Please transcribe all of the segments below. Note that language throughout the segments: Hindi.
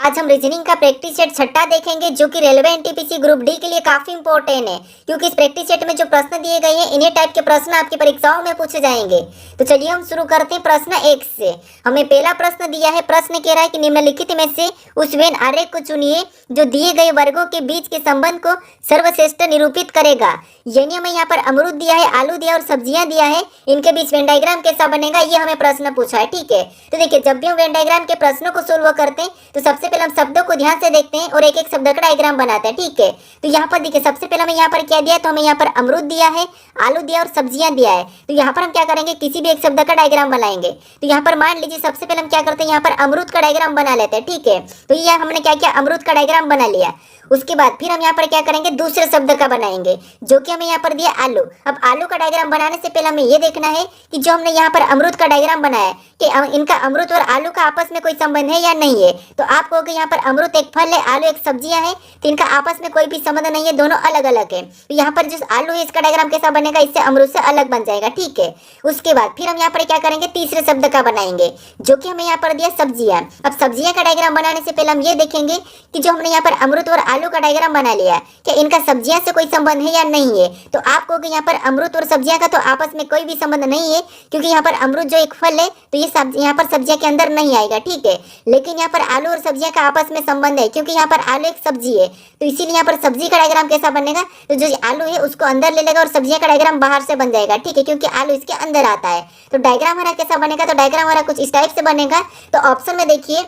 आज हम रीजनिंग का प्रैक्टिस सेट छठा देखेंगे जो कि रेलवे एनटीपीसी ग्रुप डी के लिए काफी इंपॉर्टेंट है, क्योंकि इस प्रैक्टिस सेट में जो प्रश्न दिए गए हैं इन्हीं टाइप के प्रश्न आपकी परीक्षाओं में पूछे जाएंगे। तो चलिए हम शुरू करते हैं प्रश्न 1 से। हमें पहला प्रश्न दिया है, प्रश्न कह रहा है कि निम्नलिखित में से उस वेन आरेख को चुनिए जो दिए गए वर्गों के बीच के संबंध को सर्वश्रेष्ठ निरूपित करेगा। यानी हमें यहाँ पर अमरूद दिया है, आलू दिया और सब्जियां दिया है, इनके बीच वेन डायग्राम कैसा बनेगा ये हमें प्रश्न पूछा है। ठीक है, तो देखिए जब भी हम वेन डायग्राम के प्रश्नों को सोल्व करते हैं तो सबसे पहले हम शब्दों को ध्यान से देखते हैं और एक एक शब्द का डायग्राम बनाते हैं। ठीक है, तो यहाँ पर देखिए सबसे पहले हमें यहाँ पर क्या दिया, तो हमें यहाँ पर अमरूद दिया है, आलू दिया और सब्जियां दिया है। तो यहाँ पर हम क्या करेंगे, किसी भी एक शब्द का डायग्राम बनाएंगे। तो यहाँ पर मान लीजिए सबसे पहले हम क्या करते हैं, यहाँ पर अमरूद का डायग्राम बना लेते हैं। ठीक है, तो ये हमने क्या किया, अमरूद का डायग्राम बना लिया। उसके बाद फिर हम यहाँ पर क्या करेंगे, दूसरे शब्द का बनाएंगे जो कि हमें यहाँ पर दिया आलू। अब आलू का डायग्राम बनाने से पहले हमें ये देखना है कि जो हमने यहाँ पर अमरूद का डायग्राम बनाया कि इनका अमरूद और आलू का आपस में कोई संबंध है या नहीं है। तो आप कहोगे यहाँ पर अमरूद एक फल है, आलू एक सब्जियां है, तो इनका आपस में कोई भी संबंध नहीं है, दोनों अलग अलग है। तो यहाँ पर जो आलू है इसका डायग्राम कैसा बनेगा, इससे अमरूद से अलग बन जाएगा। ठीक है, उसके बाद फिर हम यहाँ पर क्या करेंगे, तीसरे शब्द का बनाएंगे जो कि हमें यहाँ पर दिया सब्जियां। अब सब्जियां का डायग्राम बनाने से पहले हम ये देखेंगे कि जो हमने यहाँ पर अमरूद और आलू का डायग्राम बना लिया क्या इनका सब्जियां से कोई संबंध है या नहीं है। तो आप कहोगे यहाँ पर अमरूद और सब्जियां का तो आपस में कोई भी संबंध नहीं है, क्योंकि यहाँ पर अमरूद जो एक फल है तो ये यहाँ पर सब्जियां के अंदर नहीं आएगा। ठीक है, लेकिन यहाँ पर आलू और सब्जियां का आपस में संबंध है, क्योंकि यहाँ पर आलू एक सब्जी है। तो इसीलिए यहाँ पर सब्जी का डायग्राम कैसा बनेगा, तो जो आलू है उसको अंदर ले लेगा और सब्जियां का डायग्राम बाहर से बन जाएगा। ठीक है, क्योंकि आलू इसके अंदर आता है। तो डायग्राम हमारा कैसा बनेगा, तो डायग्राम हमारा कुछ इस टाइप से बनेगा। तो ऑप्शन में देखिए,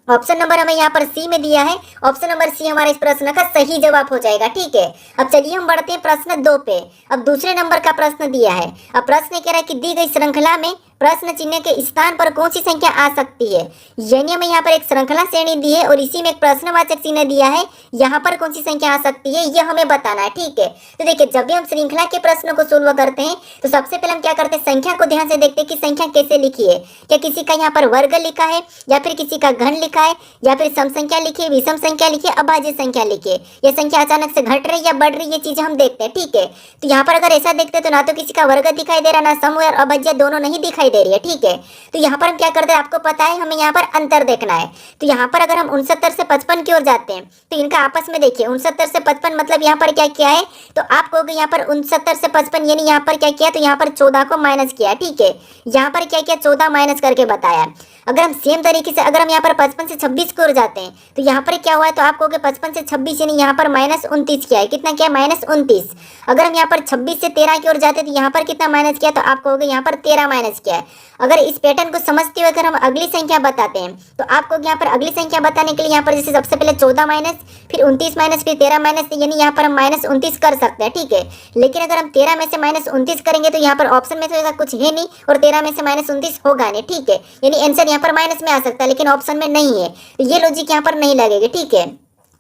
ऑप्शन नंबर हमें यहाँ पर सी में दिया है, ऑप्शन नंबर सी हमारे इस प्रश्न का सही जवाब हो जाएगा। ठीक है, अब चलिए हम बढ़ते हैं प्रश्न 2 पे। अब दूसरे नंबर का प्रश्न दिया है। अब प्रश्न कह रहा है कि दी गई श्रृंखला में प्रश्न चिन्ह के स्थान पर कौन सी संख्या आ सकती है। यानी हमें यहाँ पर एक श्रृंखला श्रेणी दी है और इसी में एक प्रश्नवाचक चिन्ह दिया है, यहाँ पर कौन सी संख्या आ सकती है ये हमें बताना है। ठीक है, तो देखिए जब भी हम श्रृंखला के प्रश्नों को सोल्व करते हैं तो सबसे पहले हम क्या करते हैं, संख्या को ध्यान से देखते हैं कि संख्या कैसे लिखी है। क्या किसी का यहाँ पर वर्ग लिखा है, या फिर किसी का घन लिखा है, या फिर सम संख्या लिखी है, विषम संख्या लिखी है, अभाज्य संख्या लिखी है, या संख्या अचानक से घट रही या बढ़ रही, ये चीजें हम देखते हैं। ठीक है, तो यहाँ पर अगर ऐसा देखते हैं तो ना तो किसी का वर्ग दिखाई दे रहा, ना सम और अभाज्य दोनों नहीं दिखाई दे रही है। ठीक है, तो यहाँ पर हम क्या करते हैं, आपको पता है हमें यहाँ पर अंतर देखना है। तो यहाँ पर अगर हम 69 से 55 की ओर जाते हैं तो इनका आपस में देखिए 69 से 55 मतलब यहाँ पर क्या किया है, तो आप कहोगे यहाँ पर 69 से 55 यानी यहाँ पर क्या किया, तो यहाँ पर 14 को माइनस किया। ठीक है, यहाँ पर क्या किया, 14 माइनस करके बताया। अगर हम सेम तरीके से अगर हम यहाँ पर 55 से 26 की ओर जाते हैं तो यहाँ पर क्या हुआ है, तो आप कहोगे 55 से 26 यानी यहाँ पर -29 किया है। कितना किया, -29। अगर हम यहाँ पर 26 से 13 की ओर जाते हैं तो यहाँ पर कितना माइनस किया, तो आप कहोगे यहाँ पर 13 माइनस किया है। अगर इस पैटर्न को समझते हुए अगर हम अगली संख्या बताते हैं तो आपको यहाँ पर अगली संख्या बताने के लिए यहाँ पर जैसे सबसे पहले 14 माइनस, फिर 29 माइनस, फिर 13 माइनस, यानी यहाँ पर हम -29 कर सकते हैं। ठीक है, लेकिन अगर हम 13 में से -29 करेंगे तो यहाँ पर ऑप्शन में तो ऐसा कुछ है नहीं और 13 में से -29 होगा नहीं। ठीक है, यानी आंसर यहाँ पर माइनस में आ सकता है लेकिन ऑप्शन में नहीं है, तो ये लॉजिक यहाँ पर नहीं लगेगा। ठीक है,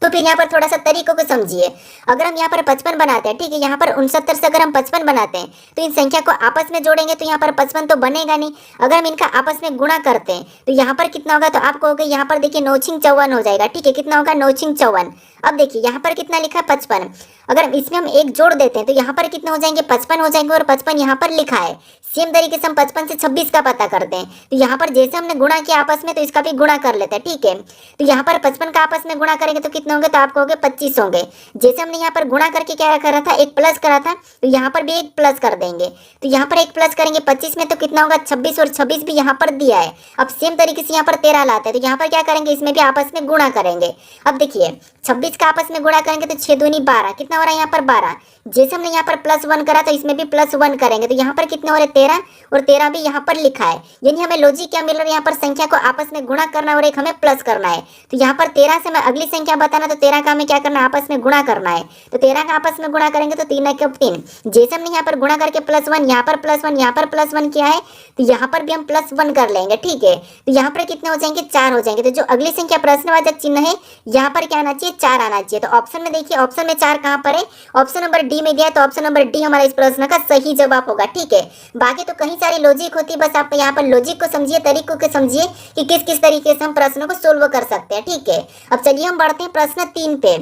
तो फिर यहाँ पर थोड़ा सा तरीकों को समझिए। अगर हम यहाँ पर 55 बनाते हैं, ठीक है, यहाँ पर 69 से अगर हम 55 बनाते हैं तो इन संख्या को आपस में जोड़ेंगे तो यहाँ पर 55 तो बनेगा नहीं। अगर हम इनका आपस में गुणा करते हैं तो यहाँ पर कितना होगा, तो आप कहोगे यहाँ पर देखिए 9 छिंग 54 हो जाएगा। ठीक है, कितना होगा, 9 छिंग 54। अब देखिए यहाँ पर कितना लिखा है, 55। अगर इसमें हम एक जोड़ देते हैं तो यहाँ पर कितना हो जाएंगे, 55 हो जाएंगे, और 55 यहाँ पर लिखा है। सेम तरीके से हम 55 से 26 का पता करते हैं तो यहाँ पर जैसे हमने गुणा किया आपस में तो इसका भी गुणा कर लेते हैं। ठीक है, तो यहाँ पर 55 का आपस में गुणा करेंगे तो कितने होंगे, तो आप कहोगे 25 होंगे। जैसे हमने यहाँ पर गुणा करके क्या करा था, एक प्लस करा था, तो यहाँ पर भी एक प्लस कर देंगे। तो यहाँ पर एक प्लस करेंगे 25 में तो कितना होगा, 26, और 26 भी यहाँ पर दिया है। अब सेम तरीके से यहाँ पर 13 लाते हैं तो यहाँ पर क्या करेंगे, इसमें भी आपस में गुणा करेंगे। अब देखिए 26 का आपस में गुणा करेंगे तो 6 दूनी 12, कितना हो रहा है यहाँ पर 12। जैसे हमने यहाँ पर +1 करा तो इसमें भी +1 करेंगे तो यहाँ पर कितने हो रहे, 13, और 13 भी यहाँ पर लिखा है। यानी हमें लॉजिक क्या मिल रहा है, यहाँ पर संख्या को आपस में गुणा करना और एक हमें प्लस करना है। तो यहाँ पर 13 से मैं अगली संख्या बताना, तो 13 का हमें क्या करना है, आपस में गुणा करना है। तो 13 का आपस में गुणा करेंगे तो 3 के 3। जैसे हमने यहाँ पर गुणा करके +1, यहाँ पर +1, यहाँ पर +1 किया है तो यहाँ पर भी हम +1 कर लेंगे। ठीक है, तो यहाँ पर कितने हो जाएंगे, 4 हो जाएंगे। तो जो अगली संख्या प्रश्नवाचक चिन्ह है यहाँ पर क्या आना चाहिए, 4 आना चाहिए। तो ऑप्शन में देखिए, ऑप्शन में 4 कहाँ पर है, ऑप्शन नंबर डी में दिया है, तो ऑप्शन नंबर डी हमारा इस प्रश्न का सही जवाब होगा। ठीक है, बाकी तो कहीं सारी लॉजिक होती है, बस आप यहाँ पर लॉजिक को समझिए, तरीकों को समझिए कि किस किस तरीके से हम प्रश्नों को सोल्व कर सकते हैं। ठीक है, अब चलिए हम बढ़ते हैं प्रश्न 3 पे।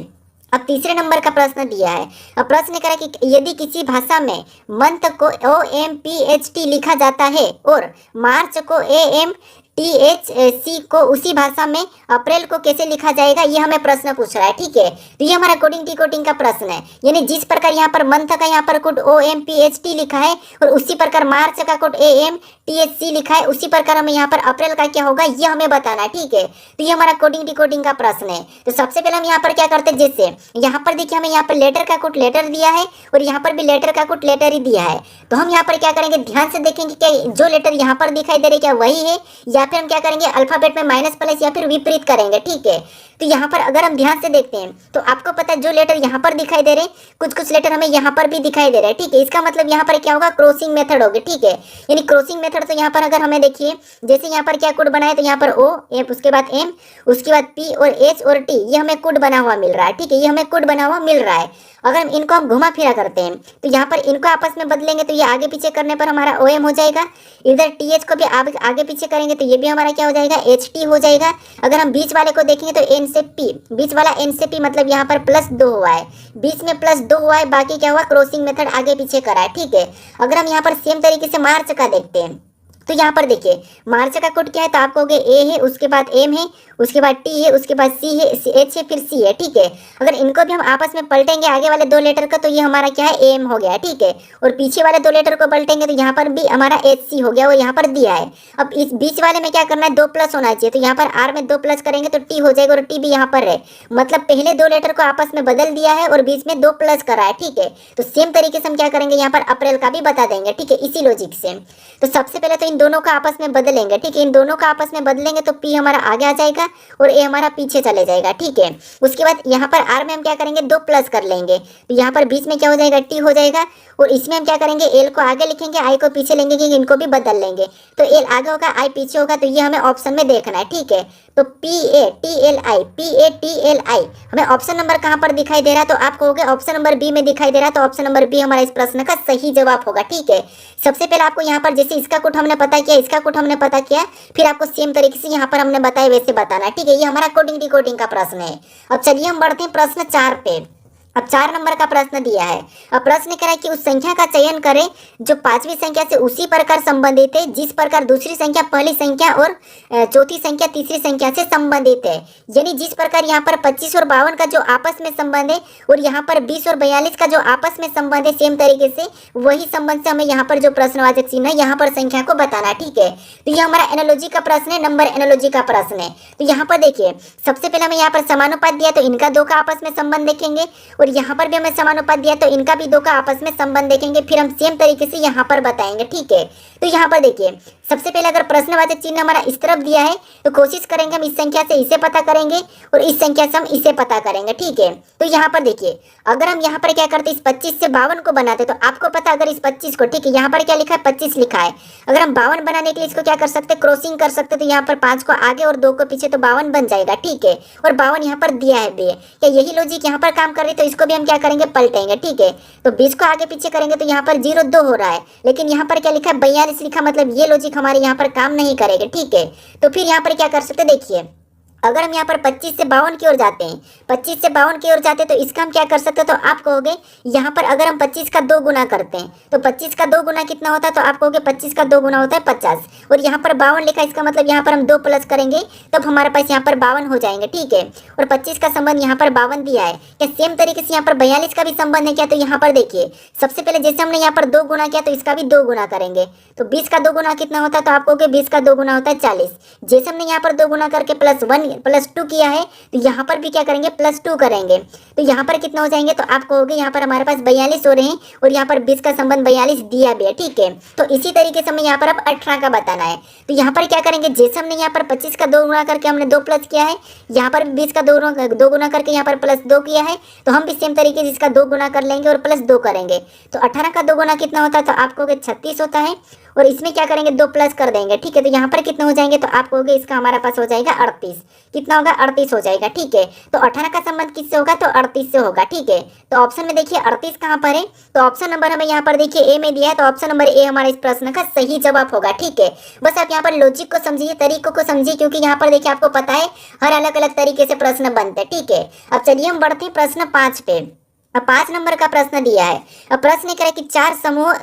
अब तीसरे नंबर का प्रश्न दिया है। अब प्रश्न कह रहा है कि यदि किसी भाषा में मंथ को OMPHT लिखा जाता है और मार्च को AM THC को उसी भाषा में अप्रैल को कैसे लिखा जाएगा, ये हमें प्रश्न पूछ रहा है। ठीक है, तो ये हमारा कोडिंग डिकोडिंग का प्रश्न है। यानी जिस प्रकार यहाँ पर मंथ का यहाँ पर कोड OMPHT लिखा है और उसी प्रकार मार्च का कोड AMTHC लिखा है, उसी प्रकार हमें यहाँ पर अप्रैल का क्या होगा ये हमें बताना है। ठीक है, तो ये हमारा कोडिंग डिकोडिंग का प्रश्न है। तो सबसे पहले हम यहाँ पर क्या करते हैं, जैसे यहाँ पर देखिए हमें यहाँ पर लेटर का कोड लेटर दिया है और यहाँ पर भी लेटर का कोड लेटर ही दिया है। तो हम यहाँ पर क्या करेंगे, ध्यान से देखेंगे क्या जो लेटर यहाँ पर दिखाई दे रहे क्या वही है, या फिर हम क्या करेंगे अल्फाबेट में माइनस प्लस या फिर विपरीत करेंगे। ठीक है, तो यहाँ पर अगर हम ध्यान से देखते हैं तो आपको पता है जो लेटर यहाँ पर दिखाई दे रहे, कुछ लेटर हमें यहाँ पर भी दिखाई दे रहे हैं। ठीक है, इसका मतलब यहाँ पर क्या होगा, क्रॉसिंग मेथड होगी। ठीक है, यानी क्रॉसिंग मेथड, तो यहाँ पर अगर हमें देखिए जैसे यहाँ पर क्या कोड बना है, तो यहाँ पर O, उसके बाद M, उसके बाद P और H और T, ये हमें कोड बना हुआ मिल रहा है। ठीक है, ये हमें कोड बना हुआ मिल रहा है। अगर हम इनको हम घुमा फिरा करते हैं तो यहाँ पर इनको आपस में बदलेंगे तो ये आगे पीछे करने पर हमारा OM हो जाएगा। इधर TH को भी आगे पीछे करेंगे तो ये भी हमारा क्या हो जाएगा, HT हो जाएगा। अगर हम बीच वाले को देखेंगे तो N से P, बीच वाला N से P मतलब यहाँ पर +2 हुआ है, बीच में +2 हुआ है, बाकी क्या हुआ क्रॉसिंग मेथड आगे पीछे करा है। ठीक है, अगर हम यहाँ पर सेम तरीके से मार्च का देखते हैं तो यहाँ पर देखिए मार्च का कोड क्या है, तो आप कहोगे A है, उसके बाद M है, उसके बाद T है, उसके बाद C है, H है, फिर C है। ठीक है, अगर इनको भी हम आपस में पलटेंगे आगे वाले दो लेटर का तो ये हमारा क्या है AM हो गया। ठीक है, और पीछे वाले दो लेटर को पलटेंगे तो यहाँ पर भी हमारा HC हो गया, वो यहाँ पर दिया है। अब इस बीच वाले में क्या करना है, 2 प्लस होना चाहिए, तो यहाँ पर R में 2 प्लस करेंगे तो T हो जाएगा और T भी यहाँ पर है, मतलब पहले दो लेटर को आपस में बदल दिया है और बीच में 2 प्लस करा है। ठीक है, तो सेम तरीके से हम क्या करेंगे, यहाँ पर अप्रैल का भी बता देंगे। ठीक है, इसी लॉजिक से तो सबसे पहले तो इन दोनों का आपस में बदलेंगे। ठीक है, इन दोनों का आपस में बदलेंगे तो P हमारा आगे आ जाएगा और A हमारा पीछे चले जाएगा। ठीक है, उसके बाद यहाँ पर R में हम क्या करेंगे, 2 प्लस कर लेंगे तो यहाँ पर बीच में क्या हो जाएगा, T हो जाएगा। और इसमें हम क्या करेंगे, L को आगे लिखेंगे, I को पीछे लेंगे, क्योंकि इनको भी बदल लेंगे। तो L आगे होगा, I पीछे होगा, तो ये हमें ऑप्शन में देखना है। ठीक है, तो PATLI हमें ऑप्शन नंबर कहाँ पर दिखाई दे रहा है, तो आप कहोगे ऑप्शन नंबर B में दिखाई दे रहा है, तो ऑप्शन नंबर B हमारा इस प्रश्न का सही जवाब होगा। ठीक है, सबसे पहले आपको यहाँ पर जैसे इसका कोड हमने पता किया, इसका कोड हमने पता किया, फिर आपको सेम तरीके से यहाँ पर हमने बताया वैसे बताना है। ठीक है, ये हमारा कोडिंग डिकोडिंग का प्रश्न है। अब चलिए हम बढ़ते हैं प्रश्न 4 पे। अब 4 नंबर का प्रश्न दिया है। अब प्रश्न कह रहा है कि उस संख्या का चयन करें जो 5वीं संख्या से उसी प्रकार संबंधित है जिस प्रकार दूसरी संख्या पहली संख्या और चौथी संख्या तीसरी संख्या से संबंधित है। यानी जिस प्रकार यहाँ पर 25 और 52 का जो आपस में संबंध है और यहाँ पर 20 और 42 का जो आपस में संबंध है, सेम तरीके से वही संबंध से हमें यहाँ पर जो प्रश्नवाचक चिन्ह है यहाँ पर संख्या को बताना है। ठीक है, तो ये हमारा एनालॉजी का प्रश्न है, नंबर एनालॉजी का प्रश्न है। तो यहाँ पर देखिए सबसे पहले हमें यहाँ पर समानुपात दिया तो इनका 2 का आपस में संबंध देखेंगे और यहाँ पर भी हमें समानुपात दिया तो इनका भी 2 का आपस में संबंध देखेंगे, फिर हम सेम तरीके से यहाँ पर बताएंगे। ठीक है, तो यहाँ पर देखिए सबसे पहले अगर प्रश्नवाचक चिन्ह हमारा इस तरफ दिया है तो कोशिश करेंगे हम इस संख्या से इसे पता करेंगे और इस संख्या से हम इसे पता करेंगे। ठीक है, तो यहाँ पर देखिए अगर हम यहाँ पर क्या करते इस 25 से 52 को बनाते तो आपको पता अगर इस 25 को, ठीक है यहाँ पर क्या लिखा है 25 लिखा है, अगर हम 52 बनाने के लिए इसको क्या कर सकते क्रॉसिंग कर सकते, तो यहाँ पर 5 को आगे और 2 को पीछे तो 52 बन जाएगा। ठीक है, और 52 यहाँ पर दिया है भी, क्या यही लॉजिक यहाँ पर काम कर रही है, तो इसको भी हम क्या करेंगे पलटेंगे। ठीक है, तो 20 को आगे पीछे करेंगे तो यहाँ पर 0 2 हो रहा है, लेकिन यहाँ पर क्या लिखा है 42 लिखा, मतलब ये लॉजिक हमारे यहाँ पर काम नहीं करेगा। ठीक है, तो फिर यहाँ पर क्या कर सकते देखिए अगर हम यहाँ पर 25 से 52 की ओर जाते हैं, 25 से 52 की ओर जाते हैं तो इसका हम क्या कर सकते हैं, तो आप कहोगे यहाँ पर अगर हम 25 का 2 गुना करते हैं तो 25 का 2 गुना कितना होता है, तो आप कहोगे 25 का 2 गुना होता है 50, और यहाँ पर 52 लिखा, इसका मतलब यहाँ पर हम 2 प्लस करेंगे तब हमारे पास यहाँ पर 52 हो जाएंगे। ठीक है, और 25 का संबंध यहाँ पर 52 दिया है, क्या सेम तरीके से यहाँ पर 42 का भी संबंध है क्या, तो यहाँ पर देखिए सबसे पहले जैसे हमने यहाँ पर 2 गुना किया तो इसका भी 2 गुना करेंगे, तो 20 का 2 गुना कितना होता है, तो आप कहोगे 20 का 2 गुना होता है 40। जैसे हमने यहाँ पर 2 गुना करके +2 किया है तो यहाँ पर भी क्या करेंगे +2 करेंगे, तो यहाँ पर कितना हो जाएंगे, तो आप कहोगे यहाँ पर हमारे पास 42 हो रहे हैं और यहाँ पर 20 का संबंध 42 दिया भी है। ठीक है, तो इसी तरीके से हमें यहाँ पर अब 18 का बताना है, तो यहाँ पर क्या करेंगे जैसे हमने यहाँ पर 25 का 2 गुना करके हमने 2 प्लस किया है, यहाँ पर 20 का 2 गुना करके यहाँ पर +2 किया है, तो हम भी सेम तरीके से इसका 2 गुना कर लेंगे और +2 करेंगे, तो 18 का 2 गुना कितना होता है, तो आप कहोगे 36 होता है, और इसमें क्या करेंगे 2 प्लस कर देंगे। ठीक है, तो यहाँ पर कितना हो जाएंगे, तो आप कहोगे इसका हमारे पास हो जाएगा 38, कितना होगा 38 हो जाएगा। ठीक है, तो 18 का संबंध किससे होगा, तो 38 से होगा। ठीक है, तो ऑप्शन में देखिए 38 कहाँ पर है, तो ऑप्शन नंबर हमें यहाँ पर देखिए ए में दिया है, तो ऑप्शन नंबर ए हमारे इस प्रश्न का सही जवाब होगा। ठीक है, बस आप यहाँ पर लॉजिक को समझिए, तरीकों को समझिए, क्योंकि यहाँ पर देखिए आपको पता है हर अलग अलग तरीके से प्रश्न बनते हैं। ठीक है, अब चलिए हम बढ़ते हैं प्रश्न 5 पे। अब 5 नंबर का प्रश्न दिया है। अब प्रश्न कह रहा है कि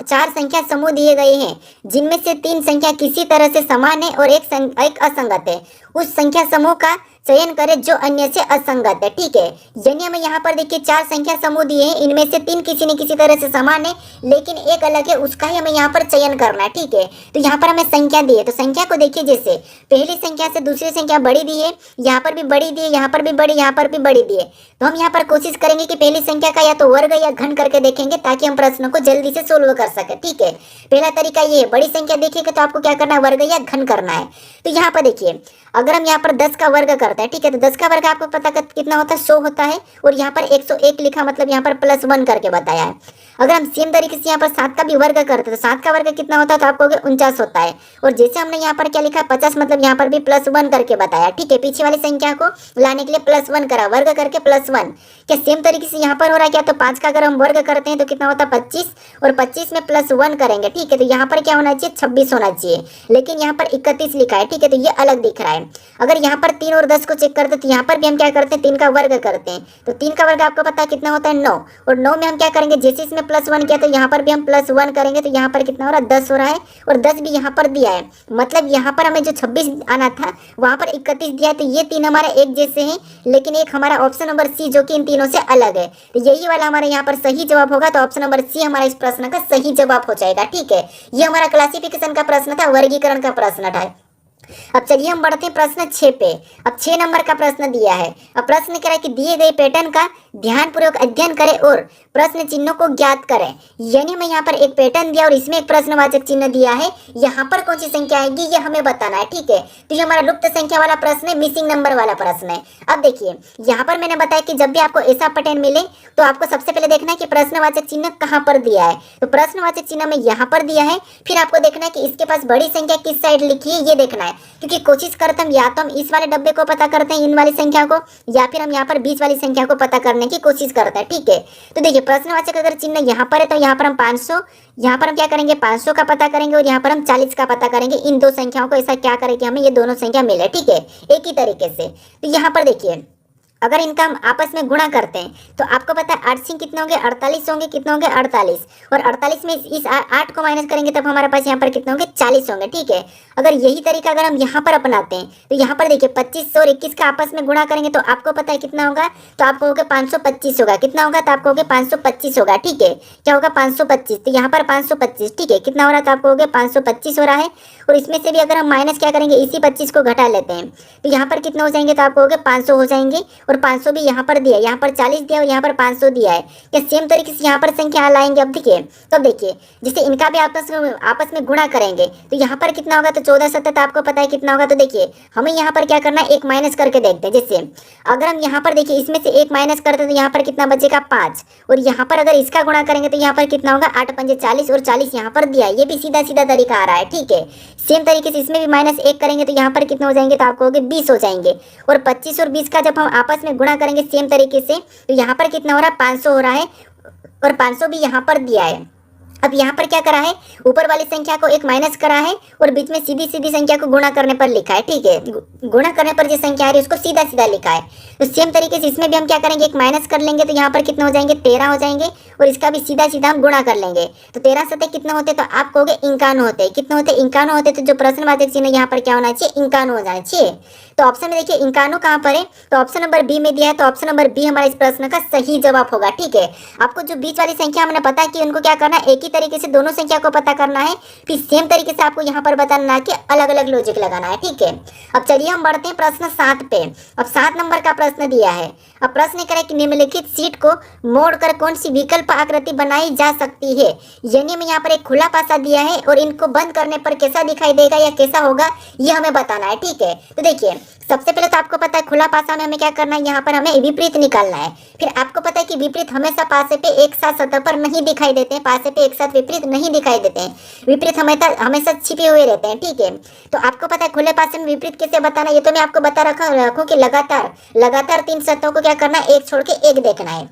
चार संख्या समूह दिए गए हैं जिनमें से 3 संख्या किसी तरह से समान है और एक असंगत है। उस संख्या समूह का चयन करें जो अन्य से असंगत है। ठीक है, यानी हमें यहाँ पर देखिए 4 संख्या समूह दिए हैं, इनमें से 3 किसी न किसी तरह से समान है लेकिन एक अलग है, उसका ही हमें यहाँ पर चयन करना है। ठीक है, तो यहाँ पर हमें संख्या दी है, तो संख्या को देखिए जैसे पहली संख्या से दूसरी संख्या बड़ी दी है, यहाँ पर भी बड़ी दी है, यहाँ पर भी बड़ी, यहाँ पर भी बड़ी दी है। तो हम यहाँ पर कोशिश करेंगे कि पहली संख्या का या तो वर्ग या घन करके देखेंगे ताकि हम प्रश्न को जल्दी से सोल्व कर सके। ठीक है, पहला तरीका ये है, बड़ी संख्या देखिएगा तो आपको क्या करना है, वर्ग या घन करना है। तो यहाँ पर देखिए अगर हम यहाँ पर 10 का वर्ग करते हैं, ठीक है, तो 10 का वर्ग आपको पता कितना होता है, 100 होता है, और यहाँ पर 101 लिखा मतलब यहाँ पर +1 करके बताया है। अगर हम सेम तरीके से यहाँ पर 7 का भी वर्ग करते हैं तो 7 का वर्ग कितना होता है, तो आपको 49 होता है, और जैसे हमने यहाँ पर क्या लिखा 50 मतलब यहाँ पर भी +1 करके बताया। ठीक है, पीछे वाली संख्या को लाने के लिए +1 करा, वर्ग करके +1। क्या सेम तरीके से यहाँ पर हो रहा है क्या, तो 5 का अगर हम वर्ग करते हैं तो कितना होता है 25, और 25 में +1 करेंगे। ठीक है, तो यहाँ पर क्या होना चाहिए, 26 होना चाहिए, लेकिन यहाँ पर 31 लिखा है। ठीक है, तो ये अलग दिख रहा है। अगर यहाँ पर 3 और 10 को चेक करते तो यहाँ पर भी हम क्या करते हैं, 3 का वर्ग करते हैं, तो 3 का वर्ग आपको पता है कितना होता है, 9, और 9 में हम क्या करेंगे, जैसे इसमें +1 किया तो यहाँ पर भी हम +1 करेंगे, तो यहाँ पर कितना हो रहा है, 10 हो रहा है, और 10 भी यहाँ पर दिया है, मतलब यहाँ पर हमें जो 26 आना था वहाँ पर 31 दिया है। तो ये 3 हमारा एक जैसे हैं, लेकिन एक हमारा ऑप्शन नंबर सी जो कि इन तीनों से अलग है, तो यही वाला हमारे यहाँ पर सही जवाब होगा। तो ऑप्शन नंबर सी हमारा इस प्रश्न का सही जवाब हो जाएगा। ठीक है, ये हमारा क्लासिफिकेशन का प्रश्न था, वर्गीकरण का प्रश्न था। अब चलिए हम बढ़ते हैं प्रश्न 6 पे। अब 6 नंबर का प्रश्न दिया है। अब प्रश्न कह रहा है कि दिए गए पैटर्न का ध्यानपूर्वक अध्ययन करें और प्रश्न चिन्हों को ज्ञात करें। यानी मैं यहाँ पर एक पैटर्न दिया और इसमें एक प्रश्नवाचक चिन्ह दिया है, यहाँ पर कौन सी संख्या आएगी ये हमें बताना है। ठीक है, तो ये हमारा लुप्त संख्या वाला प्रश्न है, मिसिंग नंबर वाला प्रश्न है। अब देखिए यहाँ पर मैंने बताया कि जब भी आपको ऐसा पैटर्न मिले तो आपको सबसे पहले देखना है कि प्रश्नवाचक चिन्ह कहाँ पर दिया है। तो प्रश्नवाचक चिन्ह में यहाँ पर दिया है, फिर आपको देखना है कि इसके पास बड़ी संख्या किस साइड लिखी है ये देखना है, क्योंकि कोशिश करते हम या तो हम इस वाले डब्बे को पता करते हैं इन वाली संख्या को, या फिर हम यहाँ पर बीच वाली संख्या को पता करने की कोशिश करते हैं। ठीक है, तो देखिए प्रश्नवाचक अगर चिन्ह यहाँ पर है तो यहाँ पर हम 500, यहाँ पर हम क्या करेंगे 500 का पता करेंगे, और यहाँ पर हम 40 का पता करेंगे। इन दो संख्याओं को ऐसा क्या करें कि हमें ये दोनों संख्या मिले। ठीक है, एक ही तरीके से। तो यहाँ पर देखिए अगर इनका हम आपस में गुणा करते हैं तो आपको पता है 8 सिंह कितने होंगे, 48 होंगे, कितने होंगे 48, और 48 में इस 8 को माइनस करेंगे तब हमारे पास यहाँ पर कितने होंगे 40 होंगे। ठीक है, अगर यही तरीका अगर हम यहाँ पर अपनाते हैं तो यहाँ पर देखिए 25 और 21 का आपस में गुणा करेंगे तो आपको पता है कितना होगा, तो आपको होगा 525 होगा, कितना होगा तो आपको होगा 525 होगा। ठीक है, क्या होगा 525, तो यहाँ पर 525। ठीक है, कितना हो रहा है तो आपको होगा 525 हो रहा है, और इसमें से भी अगर हम माइनस क्या करेंगे इसी 25 को घटा लेते हैं तो यहाँ पर कितना हो जाएंगे, तो आपको होगा 500 हो जाएंगे, और 500 भी यहाँ पर दिया है, यहाँ पर 40 दिया और यहाँ पर 500 दिया है। क्या सेम तरीके से यहाँ पर संख्या लाएंगे। अब देखिए तो देखिए जैसे इनका भी आपस में गुणा करेंगे तो यहाँ पर कितना होगा, तो 14 7 आपको पता है कितना होगा। तो देखिए हमें यहाँ पर क्या करना है, एक माइनस करके देखते हैं। जैसे अगर हम यहाँ पर देखिए इसमें से एक माइनस करते हैं तो यहाँ पर कितना बचेगा 5, और यहाँ पर अगर इसका गुणा करेंगे तो यहाँ पर कितना होगा 8 पंजे 40, और 40 यहाँ पर दिया है। ये भी सीधा सीधा तरीका आ रहा है। ठीक है, सेम तरीके से इसमें भी -1 करेंगे तो यहाँ पर कितने हो जाएंगे, तो आपको होंगे 20 हो जाएंगे, और 25 और 20 का जब हम आपस में गुणा करेंगे सेम तरीके से तो यहाँ पर कितना हो रहा है 500 हो रहा है, और 500 भी यहाँ पर दिया है। अब यहाँ पर क्या करा है, ऊपर वाली संख्या को एक माइनस करा है और बीच में सीधी सीधी संख्या को गुणा करने पर लिखा है। ठीक है, गुणा करने पर जो संख्या आ रही है उसको सीधा सीधा लिखा है। तो सेम तरीके से इसमें भी हम क्या करेंगे, एक माइनस कर लेंगे तो यहाँ पर कितने हो जाएंगे 13 हो जाएंगे, और इसका भी सीधा सीधा हम गुणा कर लेंगे तो 13 सतह कितने होते, तो आप कहोगे 51 होते। कितने होते, 51 होते। तो जो प्रश्नवाचक चिन्ह यहाँ पर क्या होना चाहिए, 51 हो जाना चाहिए। तो ऑप्शन में देखिए 51 कहाँ पर है, तो ऑप्शन नंबर बी में दिया है, तो ऑप्शन नंबर बी हमारा इस प्रश्न का सही जवाब होगा। ठीक है, आपको जो बीच वाली संख्या हमने पता है कि उनको क्या करना है, एक ही तरीके से दोनों संख्या को पता करना है, फिर सेम तरीके से आपको यहाँ पर बताना है कि अलग अलग लॉजिक लगाना है। ठीक है, अब चलिए हम बढ़ते हैं प्रश्न 7 पे। अब 7 नंबर का प्रश्न दिया है। अब प्रश्न करें कि निम्नलिखित सीट को मोड़कर कौन सी विकल्प आकृति बनाई जा सकती है। यानी में यहाँ पर एक खुला पासा दिया है और इनको बंद करने पर कैसा दिखाई देगा या कैसा होगा ये हमें बताना है। ठीक है, तो देखिए सबसे पहले तो आपको पता है खुला पासा में हमें क्या करना है, यहाँ पर हमें विपरीत निकालना है। फिर आपको पता है कि विपरीत हमेशा पासे पे एक साथ सतह पर नहीं दिखाई देते हैं, पासे पे एक साथ विपरीत नहीं दिखाई देते हैं, विपरीत हमेशा छिपे हुए रहते हैं। ठीक है, तो आपको पता है खुले पासे में विपरीत कैसे बताना है, ये तो मैं आपको बता रखूँ कि लगातार 3 सतहों को क्या करना है, एक छोड़ के एक देखना है।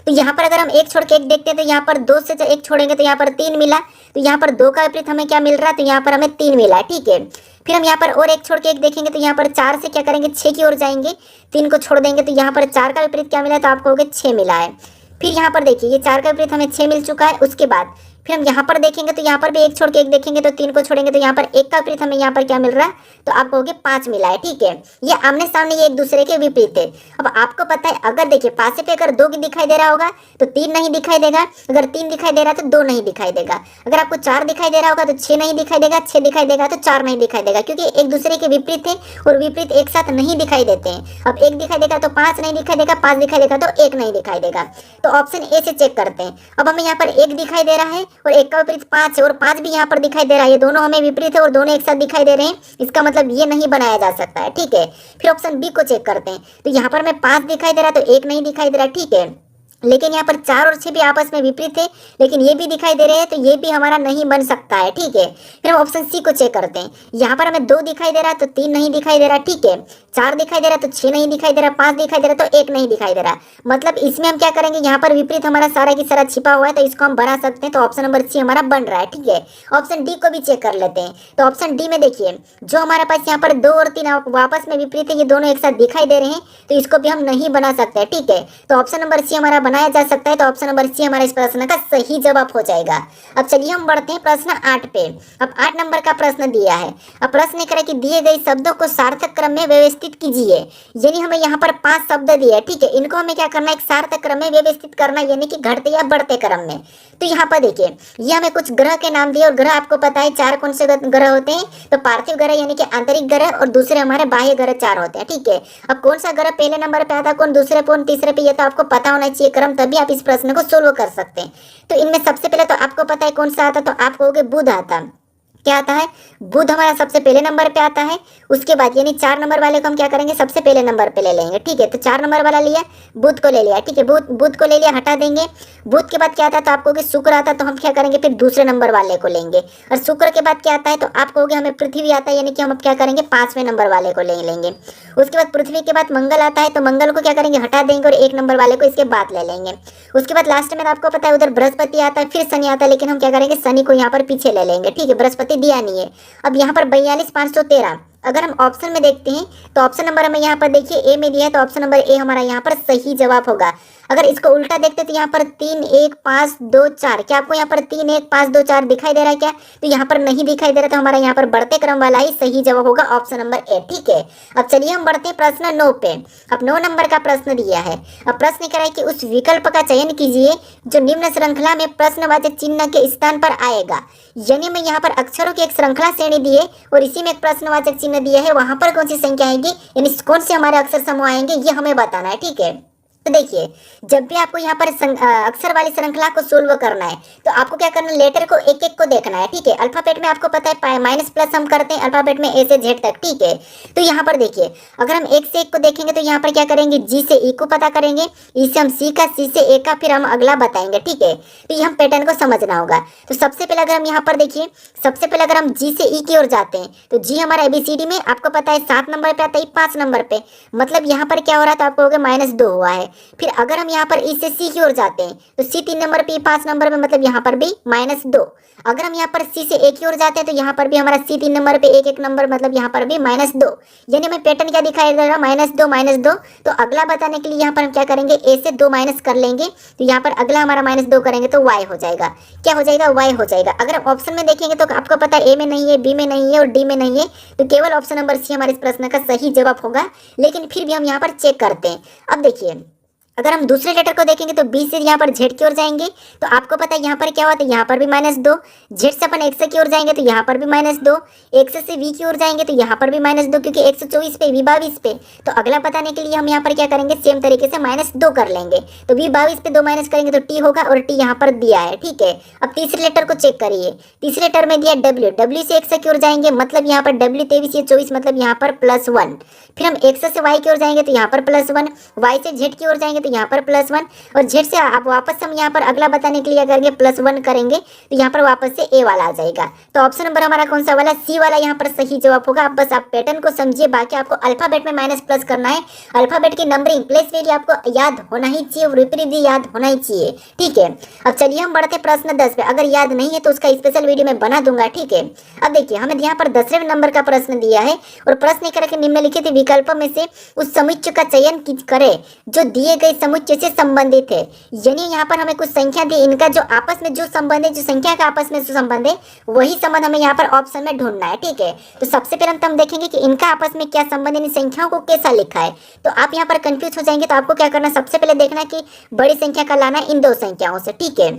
तो यहाँ पर अगर हम एक छोड़ के एक देखते हैं तो यहाँ पर 2 से एक छोड़ेंगे तो यहाँ पर 3 मिला, तो यहाँ पर 2 का विपरीत हमें क्या मिल रहा है, तो यहाँ पर हमें 3 मिला। ठीक है, फिर हम यहाँ पर और एक छोड़ के एक देखेंगे तो यहाँ पर 4 से क्या करेंगे 6 की ओर जाएंगे, 3 को छोड़ देंगे तो यहाँ पर 4 का विपरीत क्या मिला, तो आपको हो गया 6 मिला है। फिर यहाँ पर देखिए ये 4 का विपरीत हमें 6 मिल चुका है। उसके बाद फिर हम यहाँ पर देखेंगे तो यहाँ पर भी 1 छोड़ के 1 देखेंगे तो 3 को छोड़ेंगे तो यहाँ पर 1 का विपरीत हमें यहाँ पर क्या मिल रहा है, तो आप कहोगे 5 मिला है। ठीक है, ये आमने सामने ये एक दूसरे के विपरीत है। अब आपको पता है अगर देखिए पासे पे अगर 2 दिखाई दे रहा होगा तो 3 नहीं दिखाई देगा, अगर 3 दिखाई दे रहा है तो 2 नहीं दिखाई देगा, अगर आपको 4 दिखाई दे रहा होगा तो 6 नहीं दिखाई देगा, 6 दिखाई देगा तो 4 नहीं दिखाई देगा, क्योंकि एक दूसरे के विपरीत है और विपरीत एक साथ नहीं दिखाई देते हैं। अब 1 दिखाई देगा तो 5 नहीं दिखाई देगा, 5 दिखाई देगा तो 1 नहीं दिखाई देगा। तो ऑप्शन ए से चेक करते हैं। अब हमें यहाँ पर 1 दिखाई दे रहा है और 1 का विपरीत 5 है और 5 भी यहाँ पर दिखाई दे रहा है, ये दोनों हमें विपरीत है और दोनों एक साथ दिखाई दे रहे हैं, इसका मतलब ये नहीं बनाया जा सकता है। ठीक है, फिर ऑप्शन बी को चेक करते हैं। तो यहाँ पर हमें 5 दिखाई दे रहा है तो 1 नहीं दिखाई दे रहा। ठीक है, लेकिन यहाँ पर 4 और 6 भी आपस में विपरीत है, लेकिन ये भी दिखाई दे रहे हैं तो ये भी हमारा नहीं बन सकता है। ठीक है, फिर हम ऑप्शन सी को चेक करते हैं। यहाँ पर हमें 2 दिखाई दे रहा है तो 3 नहीं दिखाई दे रहा। ठीक है, 4 दिखाई दे रहा है तो 6 नहीं दिखाई दे रहा, 5 दिखाई दे रहा है तो 1 नहीं दिखाई दे रहा। मतलब इसमें हम क्या करेंगे, यहाँ पर विपरीत हमारा सारा की सारा छिपा हुआ है तो इसको हम बना सकते हैं। तो ऑप्शन नंबर सी हमारा बन रहा है। ठीक है, ऑप्शन डी को भी चेक कर लेते हैं। तो ऑप्शन डी में देखिए जो हमारे पास यहाँ पर 2 और 3 वापस में विपरीत है, ये दोनों एक साथ दिखाई दे रहे हैं तो इसको भी हम नहीं बना सकते। ठीक है, तो ऑप्शन नंबर सी हमारा बनाया जा सकता है। तो ऑप्शन नंबर सी हमारे इस प्रश्न का सही जवाब हो जाएगा। अब चलिए हम बढ़ते हैं प्रश्न 8 पे। अब 8 नंबर का प्रश्न दिया है। अब प्रश्न करें कि दिए गए शब्दों को सार्थक क्रम में व्यवस्थित कीजिए। यानी हमें यहाँ पर 5 शब्द दिए हैं। ठीक है, इनको हमें क्या करना है, एक सार्थक क्रम में व्यवस्थित करना, यानी कि घटते या बढ़ते क्रम में। तो यहाँ पर देखिए ये हमें कुछ ग्रह के नाम दिए और ग्रह आपको पता है 4 कौन से ग्रह होते हैं, तो पार्थिव ग्रह यानी कि आंतरिक ग्रह और दूसरे हमारे बाह्य ग्रह 4 होते हैं। ठीक है, अब कौन सा ग्रह पहले नंबर पे आता है, कौन दूसरे पे, कौन तीसरे पे, ये तो आपको पता होना चाहिए क्रम, तभी आप इस प्रश्न को सोल्व कर सकते हैं। तो इनमें सबसे पहले तो आपको पता है कौन सा आता, तो आप कहोगे बुध आता। क्या आता है, बुध हमारा सबसे पहले नंबर पे आता है। उसके बाद यानी 4 नंबर वाले को हम क्या करेंगे, सबसे पहले नंबर पे ले लेंगे। ठीक है, तो 4 नंबर वाला लिया, बुध को ले लिया। ठीक है, बुध को ले लिया, हटा देंगे। बुध के बाद क्या आता है, तो आप कहोगे शुक्र आता, तो हम क्या करेंगे फिर दूसरे नंबर वाले को लेंगे। और शुक्र के बाद क्या आता है, तो आप कहोगे हमें पृथ्वी आता है, यानी कि हम अब क्या करेंगे 5वें नंबर वाले को ले लेंगे। उसके बाद पृथ्वी के बाद मंगल आता है, तो मंगल को क्या करेंगे हटा देंगे और 1 नंबर वाले को इसके बाद ले लेंगे। उसके बाद लास्ट में आपको पता है उधर बृहस्पति आता है, फिर शनि आता है, लेकिन हम क्या करेंगे शनि को यहाँ पर पीछे ले लेंगे। ठीक है, बृहस्पति दिया नहीं है। अब यहाँ पर 42 513 अगर हम ऑप्शन में देखते हैं तो ऑप्शन नंबर हमें यहाँ पर देखिए ए में दिया है, तो ऑप्शन नंबर ए हमारा यहाँ पर सही जवाब होगा। अगर इसको उल्टा देखते तो यहाँ पर 3 1 5 2 4, क्या आपको यहाँ पर 3 1 5 2 4 दिखाई दे रहा है क्या, तो यहाँ पर नहीं दिखाई दे रहा, तो हमारा यहाँ पर बढ़ते क्रम वाला ही सही जवाब होगा ऑप्शन नंबर ए। ठीक है, अब चलिए हम बढ़ते हैं प्रश्न 9 पे। अब 9 नंबर का प्रश्न दिया है। अब प्रश्न कह रहा है कि उस विकल्प का चयन कीजिए जो निम्न श्रृंखला में प्रश्नवाचक चिन्ह के स्थान पर आएगा। यानी मैं यहाँ पर अक्षरों की एक श्रृंखला श्रेणी दी है और इसी में एक प्रश्नवाचक चिन्ह दिया है, वहां पर कौन सी संख्या आएगी, यानी कौन से हमारे अक्षर समूह आएंगे, ये हमें बताना है। ठीक है, तो देखिए जब भी आपको यहाँ पर अक्षर वाली श्रृंखला को सोल्व करना है तो आपको क्या करना है, लेटर को एक एक को देखना है। ठीक है, अल्फाबेट में आपको पता है माइनस प्लस हम करते हैं अल्फाबेट में ए से जेड तक। ठीक है, तो यहाँ पर देखिए अगर हम 1 से 1 को देखेंगे तो यहाँ पर क्या करेंगे, जी से ई को पता करेंगे, ई से हम सी का, सी से ए का, फिर हम अगला बताएंगे। ठीक है, तो ये हम पैटर्न को समझना होगा। तो सबसे पहले अगर हम यहाँ पर देखिए, सबसे पहले अगर हम जी से ई की ओर जाते हैं तो जी हमारा एबीसीडी में आपको पता है 7 नंबर पे आता है, 5 नंबर पे, मतलब यहाँ पर क्या हो रहा है, तो आपको होगा -2 हुआ है। फिर अगर हम यहाँ पर ई से सी की ओर जाते हैं तो सी 3 नंबर पे, 5 नंबर पे, मतलब यहाँ पर भी -2। अगर हम यहाँ पर सी से ए की ओर जाते हैं तो यहाँ पर भी हमारा सी 3 नंबर पे, 1 1 नंबर, मतलब यहाँ पर भी -2। यानी हमें पैटर्न क्या दिखाई दे रहा है, -2 तो अगला बताने के लिए यहाँ पर हम क्या करेंगे, ए से 2 माइनस कर लेंगे, तो यहाँ पर अगला हमारा -2 करेंगे तो वाई हो जाएगा। क्या हो जाएगा, वाई हो जाएगा। अगर हम ऑप्शन में देखेंगे तो आपको पता है ए में नहीं है, बी में नहीं है और डी में नहीं है, तो केवल ऑप्शन नंबर सी हमारे इस प्रश्न का सही जवाब होगा। लेकिन फिर भी हम यहाँ पर चेक करते हैं। अब देखिए अगर हम दूसरे लेटर को देखेंगे तो बी से यहाँ पर जेड की ओर जाएंगे तो आपको पता है यहाँ पर क्या हुआ, तो यहाँ पर भी -2। जेड से अपन एक्स की ओर जाएंगे तो यहाँ पर भी -2। एक्स से वी की ओर जाएंगे तो यहाँ पर भी -2, क्योंकि 124 पे, वी 22 पे, तो अगला बताने के लिए हम यहाँ पर क्या करेंगे, सेम तरीके से -2 कर लेंगे। तो वी 22 पे 2 माइनस करेंगे तो टी होगा और टी यहाँ पर दिया है। ठीक है, अब तीसरे लेटर को चेक करिए। तीसरे लेटर में दिया डब्ल्यू, डब्ल्यू से एक्स की ओर जाएंगे, मतलब यहाँ पर डब्ल्यू 23 ये 24, मतलब यहाँ पर +1। फिर हम एक्स से वाई की ओर जाएंगे तो यहाँ पर +1, वाई से जेड की ओर जाएंगे तो यहाँ पर +1 और जेड से आप वापस हम यहाँ पर अगला बताने के लिए करेंगे +1 करेंगे तो यहाँ पर वापस से ए वाला आ जाएगा। तो ऑप्शन नंबर हमारा कौन सा वाला, सी वाला यहाँ पर सही जवाब होगा। आप बस आप पैटर्न को समझिए, बाकी आपको अल्फाबेट में माइनस प्लस करना है। अल्फाबेट की नंबरिंग प्लेस वैल्यू आपको याद होना ही चाहिए, विपरीत भी याद होना ही चाहिए। ठीक है, अब चलिए हम बढ़ते प्रश्न 10 पे। अगर याद नहीं है तो उसका स्पेशल वीडियो में बना दूंगा। ठीक है, अब देखिए हमें यहाँ पर 10वें नंबर का प्रश्न दिया है और प्रश्न करके निम्नलिखित विकल्पों में से उस समुच्चय का चयन करें जो दिए गए समुच्चय से संबंधित है। यानी यहाँ पर हमें कुछ संख्या दी, इनका जो आपस में जो संबंध है, जो संख्या का आपस में जो संबंध है, वही संबंध हमें यहाँ पर ऑप्शन में ढूंढना है। ठीक है, तो सबसे पहले हम देखेंगे कि इनका आपस में क्या संबंध है, इन संख्याओं को कैसा लिखा है। तो आप यहाँ पर कंफ्यूज हो जाएंगे, तो आपको क्या करना है, सबसे पहले देखना है कि बड़ी संख्या का लाना है इन दो संख्याओं से। ठीक है,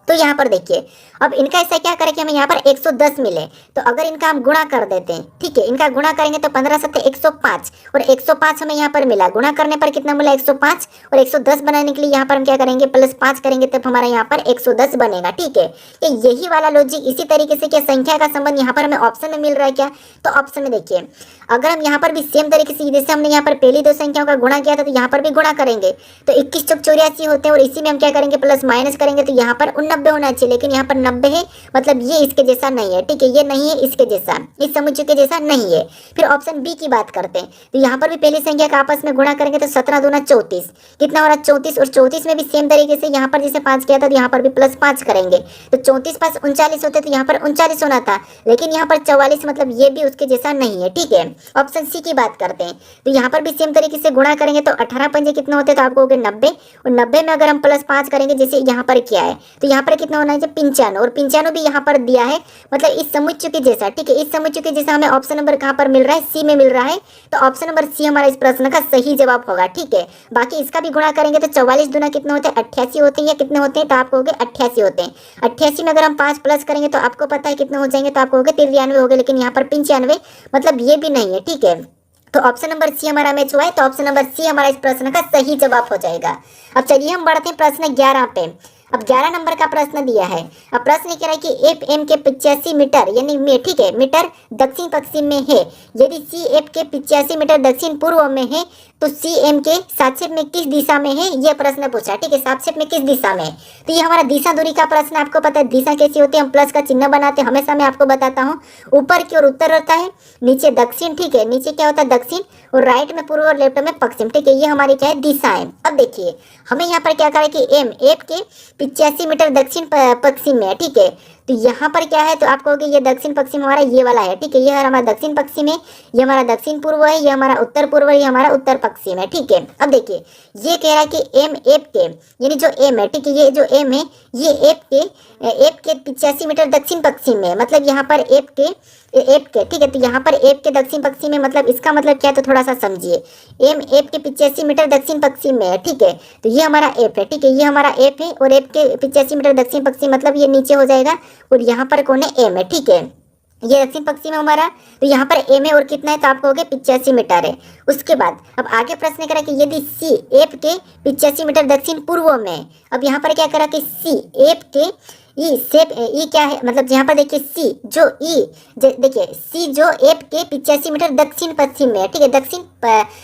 तो यहाँ पर देखिए, अब इनका ऐसा क्या करें कि हमें यहाँ पर 110 मिले, तो अगर इनका हम गुणा कर देते हैं, ठीक है, इनका गुणा करेंगे तो 15 सत्ते 105, और 105 हमें यहाँ पर मिला, गुणा करने पर कितना मिला 105, और 110 बनाने के लिए यहाँ पर हम क्या करेंगे, +5 करेंगे, तब हमारा यहाँ पर 110 बनेगा। ठीक है, ये यही वाला लॉजिक इसी तरीके से क्या संख्या का संबंध यहाँ पर हमें ऑप्शन में मिल रहा है क्या, तो ऑप्शन में देखिए, अगर हम यहाँ पर भी सेम तरीके से जैसे हमने यहाँ पर पहली दो संख्याओं का गुणा किया था, तो यहाँ पर भी गुणा करेंगे तो 21 चौक 84 होते हैं, और इसी में हम क्या करेंगे प्लस माइनस करेंगे, तो यहाँ पर 90 होना चाहिए, लेकिन यहाँ पर 90 है, मतलब ये इसके जैसा नहीं है। ठीक है, ये नहीं है इसके जैसा, इस समुच्चय के जैसा नहीं है। फिर ऑप्शन बी की बात करते हैं, तो यहाँ पर भी पहली संख्या का आपस में गुणा करेंगे तो 17 दूना 34, कितना हो रहा है 34, और 34 में भी सेम तरीके से यहाँ पर जैसे 5 किया था, तो यहाँ पर भी +5 करेंगे, तो 34 5 39 होते, तो यहाँ पर 39 होना था, लेकिन यहाँ पर 44, मतलब ये भी उसके जैसा नहीं है। ठीक है, ऑप्शन सी की बात करते हैं, तो यहाँ पर भी सेम तरीके से गुणा करेंगे तो 18 पंजे कितना होते हैं, तो आपको हो गए 90, और 90 में अगर हम +5 करेंगे जैसे यहाँ पर किया है, तो यहाँ पर कितना होना है 95, और 95 भी यहाँ पर दिया है, मतलब इस समुच्चय के जैसा। ठीक है, इस समुच्चय के जैसा हमें ऑप्शन नंबर कहाँ पर मिल रहा है, सी में मिल रहा है, तो ऑप्शन नंबर सी हमारा इस प्रश्न का सही जवाब होगा। ठीक है, बाकी इसका भी गुणा करेंगे तो 44 दूना कितना होते हैं 88 होते हैं, या कितने होते हैं, तो आपको हो गए 88 होते हैं। 88 में अगर हम 5 प्लस करेंगे तो आपको पता है कितने हो जाएंगे, तो आपको हो गए 93 हो गए, लेकिन यहाँ पर 95, मतलब ये भी नहीं है। ठीक है, तो ऑप्शन नंबर सी हमारा मैच हुआ है, तो ऑप्शन नंबर सी हमारा इस प्रश्न का सही जवाब हो जाएगा। अब चलिए हम बढ़ते हैं प्रश्न 11 पे। अब 11 नंबर का प्रश्न दिया है। अब प्रश्न कह रहा है कि एफ एम के 85 मीटर यानी में, ठीक है, मीटर दक्षिण पश्चिम में है, यदि सी एफ के 85 मीटर दक्षिण पूर्व में है, तो सी एम के सापेक्ष में किस दिशा में है, यह प्रश्न पूछा। ठीक है, सापेक्ष में किस दिशा में है, तो ये हमारा दिशा दूरी का प्रश्न। आपको पता है दिशा कैसी होती है, हम प्लस का चिन्ह बनाते हैं, हमेशा मैं आपको बताता हूँ। ऊपर की ओर उत्तर रहता है, नीचे दक्षिण, ठीक है, नीचे क्या होता है दक्षिण, और राइट में पूर्व और लेफ्ट में पश्चिम। ठीक है, ये हमारी क्या है दिशा है। अब देखिए हमें यहाँ पर क्या करें कि एम एफ के 85 मीटर दक्षिण पश्चिम में है। ठीक है, तो यहाँ पर क्या है, तो आप कहोगे ये दक्षिण पश्चिम हमारा ये वाला है। ठीक है, ये हमारा दक्षिण पश्चिम है, ये हमारा दक्षिण पूर्व है, ये हमारा उत्तर पूर्व है, ये हमारा उत्तर पश्चिम है। ठीक है, अब देखिए ये कह रहा है कि एम एफ के यानी जो एम है, ठीक है, ये जो एम है ये एफ के 85 मीटर दक्षिण पश्चिम में, मतलब यहाँ पर एफ के, ठीक है, तो यहाँ पर एफ के दक्षिण पश्चिम में, मतलब इसका मतलब क्या है, तो थोड़ा सा समझिए। एम एफ के 85 मीटर दक्षिण पश्चिम में है। ठीक है, तो ये हमारा एफ है। ठीक है, ये हमारा एफ है, और एफ के 85 मीटर दक्षिण पश्चिम, मतलब ये नीचे हो जाएगा, और यहाँ पर कौन है एम है। ठीक है, ये दक्षिण पश्चिम है हमारा, तो यहाँ पर एम है, और कितना है, तो आपको हो गया 85 मीटर है। उसके बाद अब आगे प्रश्न करा कि यदि सी एफ के 85 मीटर दक्षिण पूर्व में, अब यहाँ पर क्या करा कि सी एफ के ई सेप ई क्या है, मतलब यहाँ पर देखिए सी जो ई देखिए सी जो एफ के 85 मीटर दक्षिण पश्चिम में है। ठीक है,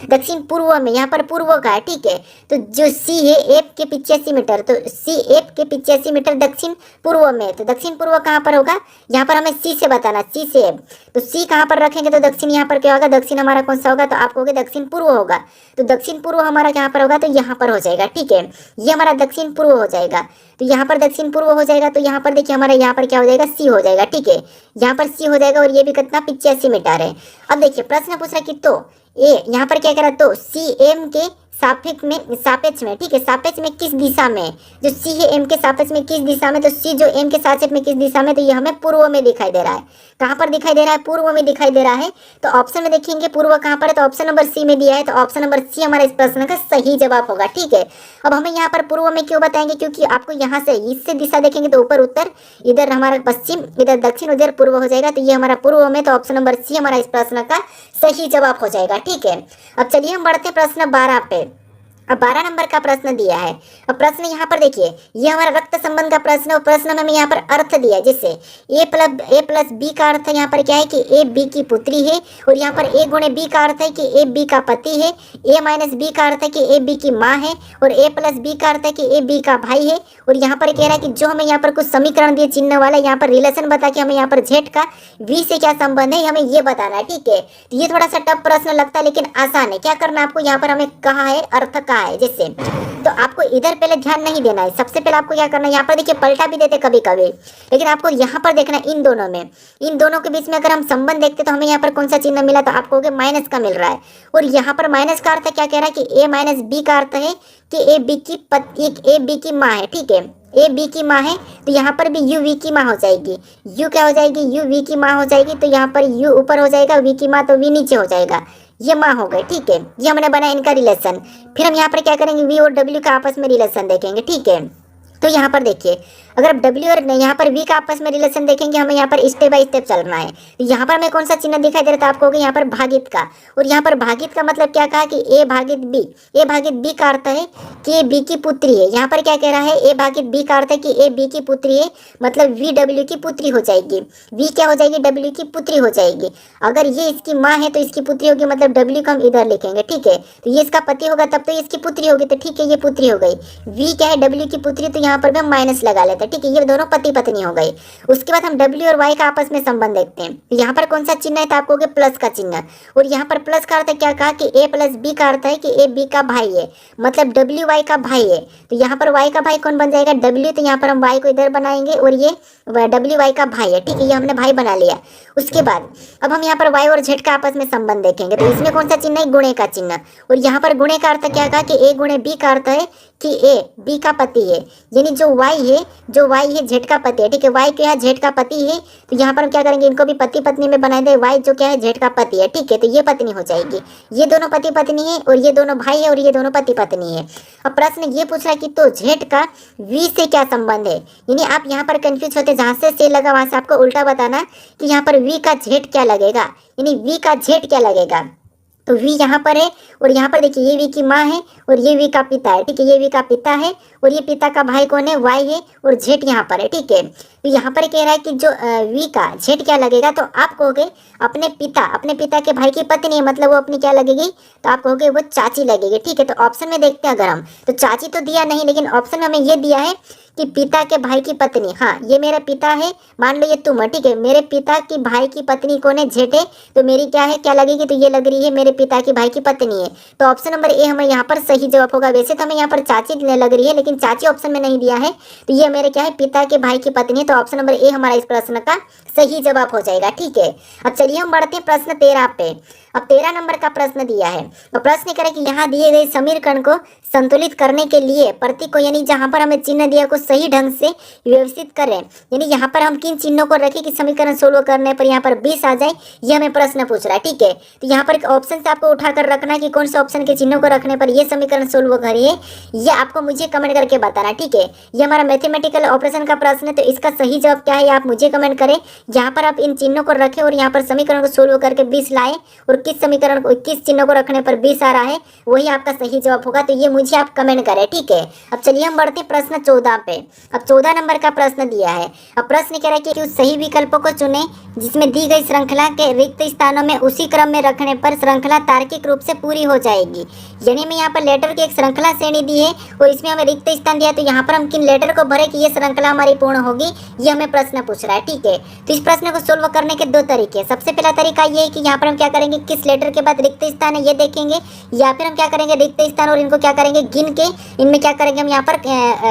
दक्षिण पूर्व में, यहाँ पर पूर्व का है। ठीक है, तो जो सी है एफ के 85 मीटर, तो सी एफ के 85 मीटर दक्षिण पूर्व में, तो दक्षिण पूर्व कहाँ पर होगा, यहाँ पर हमें सी से बताना, सी से एफ, तो सी कहाँ पर रखेंगे, तो दक्षिण यहाँ पर क्या होगा, दक्षिण हमारा कौन सा होगा, तो आपको होगा दक्षिण पूर्व होगा, तो दक्षिण पूर्व हमारा कहाँ पर होगा, तो यहाँ पर हो जाएगा। ठीक है, ये हमारा दक्षिण पूर्व हो जाएगा, तो यहाँ पर दक्षिण पूर्व हो जाएगा, तो यहाँ पर देखिए हमारा यहाँ पर क्या हो जाएगा, सी हो जाएगा। ठीक है, यहाँ पर सी हो जाएगा, और ये भी कितना 85 मीटर है। अब देखिए प्रश्न पूछ रहा है कि तो ए यहाँ पर क्या करा, तो सी एम के सापेक्ष में, ठीक है, सापेक्ष में किस दिशा में, जो सी है एम के सापेक्ष में किस दिशा में, तो सी जो एम के सापेक्ष में किस दिशा में, तो ये हमें पूर्व में दिखाई दे रहा है। कहाँ पर दिखाई दे रहा है, पूर्व में दिखाई दे रहा है। तो ऑप्शन में देखेंगे पूर्व कहाँ पर है, तो ऑप्शन नंबर सी में दिया है, तो ऑप्शन नंबर सी हमारा इस प्रश्न का सही जवाब होगा। ठीक है, अब हमें यहाँ पर पूर्व में क्यों बताएंगे, क्योंकि आपको यहाँ से इससे दिशा देखेंगे तो ऊपर उत्तर, इधर हमारा पश्चिम, इधर दक्षिण, उधर पूर्व हो जाएगा, तो ये हमारा पूर्व में, तो ऑप्शन नंबर सी हमारा इस प्रश्न का सही जवाब हो जाएगा। ठीक है, अब चलिए हम बढ़ते हैं प्रश्न 12 पे। अब 12 नंबर का प्रश्न दिया है। अब प्रश्न यहाँ पर देखिए, ये हमारा रक्त संबंध का प्रश्न है, और प्रश्न में हमें यहाँ पर अर्थ दिया है, जैसे ए प्लस बी का अर्थ यहाँ पर क्या है कि ए बी की पुत्री है, और यहाँ पर ए गुणे बी का अर्थ है कि ए बी का पति है, ए माइनस बी का अर्थ है कि ए बी की माँ है, और ए प्लस बी का अर्थ है कि ए बी का भाई है। और यहाँ पर कह रहा है कि जो हमें यहाँ पर कुछ समीकरण दिए चिन्ह वाला, यहाँ पर रिलेशन बता के हमें यहाँ पर जेड का वी से क्या संबंध है, हमें ये बताना है। ठीक है, तो ये थोड़ा सा टफ प्रश्न लगता है, लेकिन आसान है। क्या करना आपको, यहाँ पर हमें कहा है अर्थ कहा है जैसे, तो आपको इधर पहले ध्यान नहीं देना है। सबसे पहले आपको क्या करना है, यहाँ पर देखिए पलटा भी देते कभी कभी, लेकिन आपको यहाँ पर देखना है इन दोनों में, इन दोनों के बीच में अगर हम संबंध देखते तो हमें यहाँ पर कौन सा चिन्ह मिला, तो आपको माइनस का मिल रहा है। और यहाँ पर माइनस का अर्थ क्या कह रहा है कि ए माइनस बी का अर्थ है कि ए बी की माँ है, ठीक है, ए बी की माँ है, तो यहाँ पर भी यू वी की माँ हो जाएगी। यू क्या हो जाएगी, यू वी की माँ हो जाएगी, तो यहाँ पर यू ऊपर हो जाएगा, वी की माँ तो वी नीचे हो जाएगा, ये माँ हो गए, ठीक है। ये हमने बनाया इनका रिलेशन। फिर हम यहाँ पर क्या करेंगे, वी और डब्ल्यू का आपस में रिलेशन देखेंगे, ठीक है। तो यहाँ पर देखिए अगर अब डब्ल्यू और यहाँ पर वी का आपस में रिलेशन देखेंगे, हमें यहाँ पर स्टेप बाय स्टेप चलना है। तो यहाँ पर हमें कौन सा चिन्ह दिखाई दे रहा था आपको, यहाँ पर भागित का। और यहाँ पर भागित का मतलब क्या कहा कि ए भागित बी, ए भागित बी का अर्थ है कि ए बी की पुत्री है। यहाँ पर क्या कह रहा है, ए भागित बी का अर्थ है कि ए बी की पुत्री है, मतलब वी डब्ल्यू की पुत्री हो जाएगी। वी क्या हो जाएगी, डब्ल्यू की पुत्री हो जाएगी। अगर ये इसकी माँ है तो इसकी पुत्री होगी, मतलब डब्ल्यू को हम इधर लिखेंगे, ठीक है। तो ये इसका पति होगा तब तो ये इसकी पुत्री होगी, तो ठीक है ये पुत्री हो गई। वी क्या है, डब्ल्यू की पुत्री, तो यहाँ पर भी हम माइनस लगा लेते हैं, ठीक है। ये दोनों पति पत्नी हो गई। उसके बाद हम डब्ल्यू और वाई का आपस में संबंध देखते हैं। यहाँ पर कौन सा चिन्ह है, तो आपको प्लस का चिन्ह। और यहाँ पर प्लस का अर्थ क्या कहा कि ए प्लस बी का अर्थ है कि ए बी का भाई है, मतलब डब्ल्यू वाई का भाई है। तो यहाँ पर वाई का भाई कौन बन जाएगा, डब्ल्यू, तो यहाँ पर हम वाई को इधर बनाएंगे और ये डब्ल्यू वाई का भाई है, ठीक है, ये हमने भाई बना लिया। उसके बाद अब हम यहाँ पर वाई और जेड का आपस में संबंध देखेंगे। तो इसमें कौन सा चिन्ह है, गुणे का चिन्ह। और यहाँ पर गुणे का अर्थ क्या कहा कि ए गुणे बी का अर्थ है कि ए बी का पति है, यानी जो वाई है जेड का पति है, ठीक है। वाई क्या है, जेड का पति है, तो यहाँ पर हम क्या करेंगे, इनको भी पति पत्नी में बना दे। वाई जो क्या है, जेड का पति है, ठीक है, तो ये पत्नी हो जाएगी। ये दोनों पति पत्नी है और ये दोनों भाई है और ये दोनों पति पत्नी है। अब प्रश्न ये पूछ रहा है कि तो जेड का वी से क्या संबंध है, यानी आप यहाँ पर कंफ्यूज होते, जहाँ से लगा वहां से आपको उल्टा बताना कि यहाँ पर वी का जेड क्या लगेगा, यानी वी का जेड क्या लगेगा। तो वी यहाँ पर है और यहाँ पर देखिए ये वी की माँ है और ये वी का पिता है, ठीक है, ये वी का पिता है और ये पिता का भाई कौन है, वाई है, और जेड यहाँ पर है, ठीक है। तो यहाँ पर कह रहा है कि जो वी का जेड क्या लगेगा, तो आप कहोगे अपने पिता के भाई की पत्नी है, मतलब वो अपनी क्या लगेगी, तो आप कहोगे वो चाची लगेगी, ठीक है। तो ऑप्शन में देखते हैं अगर हम, तो चाची तो दिया नहीं, लेकिन ऑप्शन में हमें ये दिया है कि पिता के भाई की पत्नी। हाँ, ये मेरा पिता है, मान लो ये तुम है, ठीक है, मेरे पिता की भाई की पत्नी कौन है, जेठ है, तो मेरी क्या है, क्या लगेगी, तो ये लग रही है मेरे पिता की भाई की पत्नी है। तो ऑप्शन नंबर ए हमें यहाँ पर सही जवाब होगा। वैसे तो हमें यहाँ पर चाची लग रही है, लेकिन चाची ऑप्शन में नहीं दिया है, तो ये मेरे क्या है, पिता के भाई की पत्नी है। तो ऑप्शन नंबर ए हमारा इस प्रश्न का सही जवाब हो जाएगा, ठीक है। अब चलिए हम बढ़ते हैं प्रश्न 13 पे। अब 13 नंबर का प्रश्न दिया है, तो प्रश्न करें कि यहाँ दिए गए समीकरण को संतुलित करने के लिए प्रतीक को, यानी जहाँ पर हमें चिन्ह दिया को सही ढंग से व्यवस्थित करें, यानी यहाँ पर हम किन चिन्हों को रखें कि समीकरण सोल्व करने पर यहाँ पर 20 आ जाए, ये हमें प्रश्न पूछ रहा है, ठीक है। तो यहाँ पर ऑप्शन से आपको उठाकर रखना है कि कौन से ऑप्शन के चिन्हों को रखने पर ये समीकरण सोल्व करिए, ये आपको मुझे कमेंट करके बताना, ठीक है। ये हमारा मैथमेटिकल ऑपरेशन का प्रश्न है, तो इसका सही जवाब क्या है आप मुझे कमेंट करें। यहाँ पर आप इन चिन्हों को रखें और यहाँ पर समीकरण को सोल्व करके 20 लाए, और किस समीकरण को किस चिन्हों को रखने पर 20 आ रहा है वही आपका सही जवाब होगा। तो ये मुझे आप कमेंट करें, ठीक है। अब चलिए हम बढ़ते हैं प्रश्न 14 पे। अब 14 नंबर का प्रश्न दिया है। अब प्रश्न कह रहा है कि उस सही विकल्पों को चुने जिसमें दी गई श्रृंखला के रिक्त स्थानों में उसी क्रम में रखने पर श्रृंखला तार्किक रूप से पूरी हो जाएगी। यानी मैं यहाँ पर लेटर की एक श्रृंखला श्रेणी दी है और इसमें हमें रिक्त स्थान दिया है, तो यहाँ पर हम किन लेटर को भरे कि ये श्रृंखला हमारी पूर्ण होगी, ये हमें प्रश्न पूछ रहा है, ठीक है। तो इस प्रश्न को सोल्व करने के दो तरीके। सबसे पहला तरीका ये है कि यहाँ पर हम क्या करेंगे, किस लेटर के बाद रिक्त स्थान है ये देखेंगे, या फिर हम क्या करेंगे, रिक्त स्थान और इनको क्या करेंगे, गिन के इनमें क्या करेंगे, हम यहाँ पर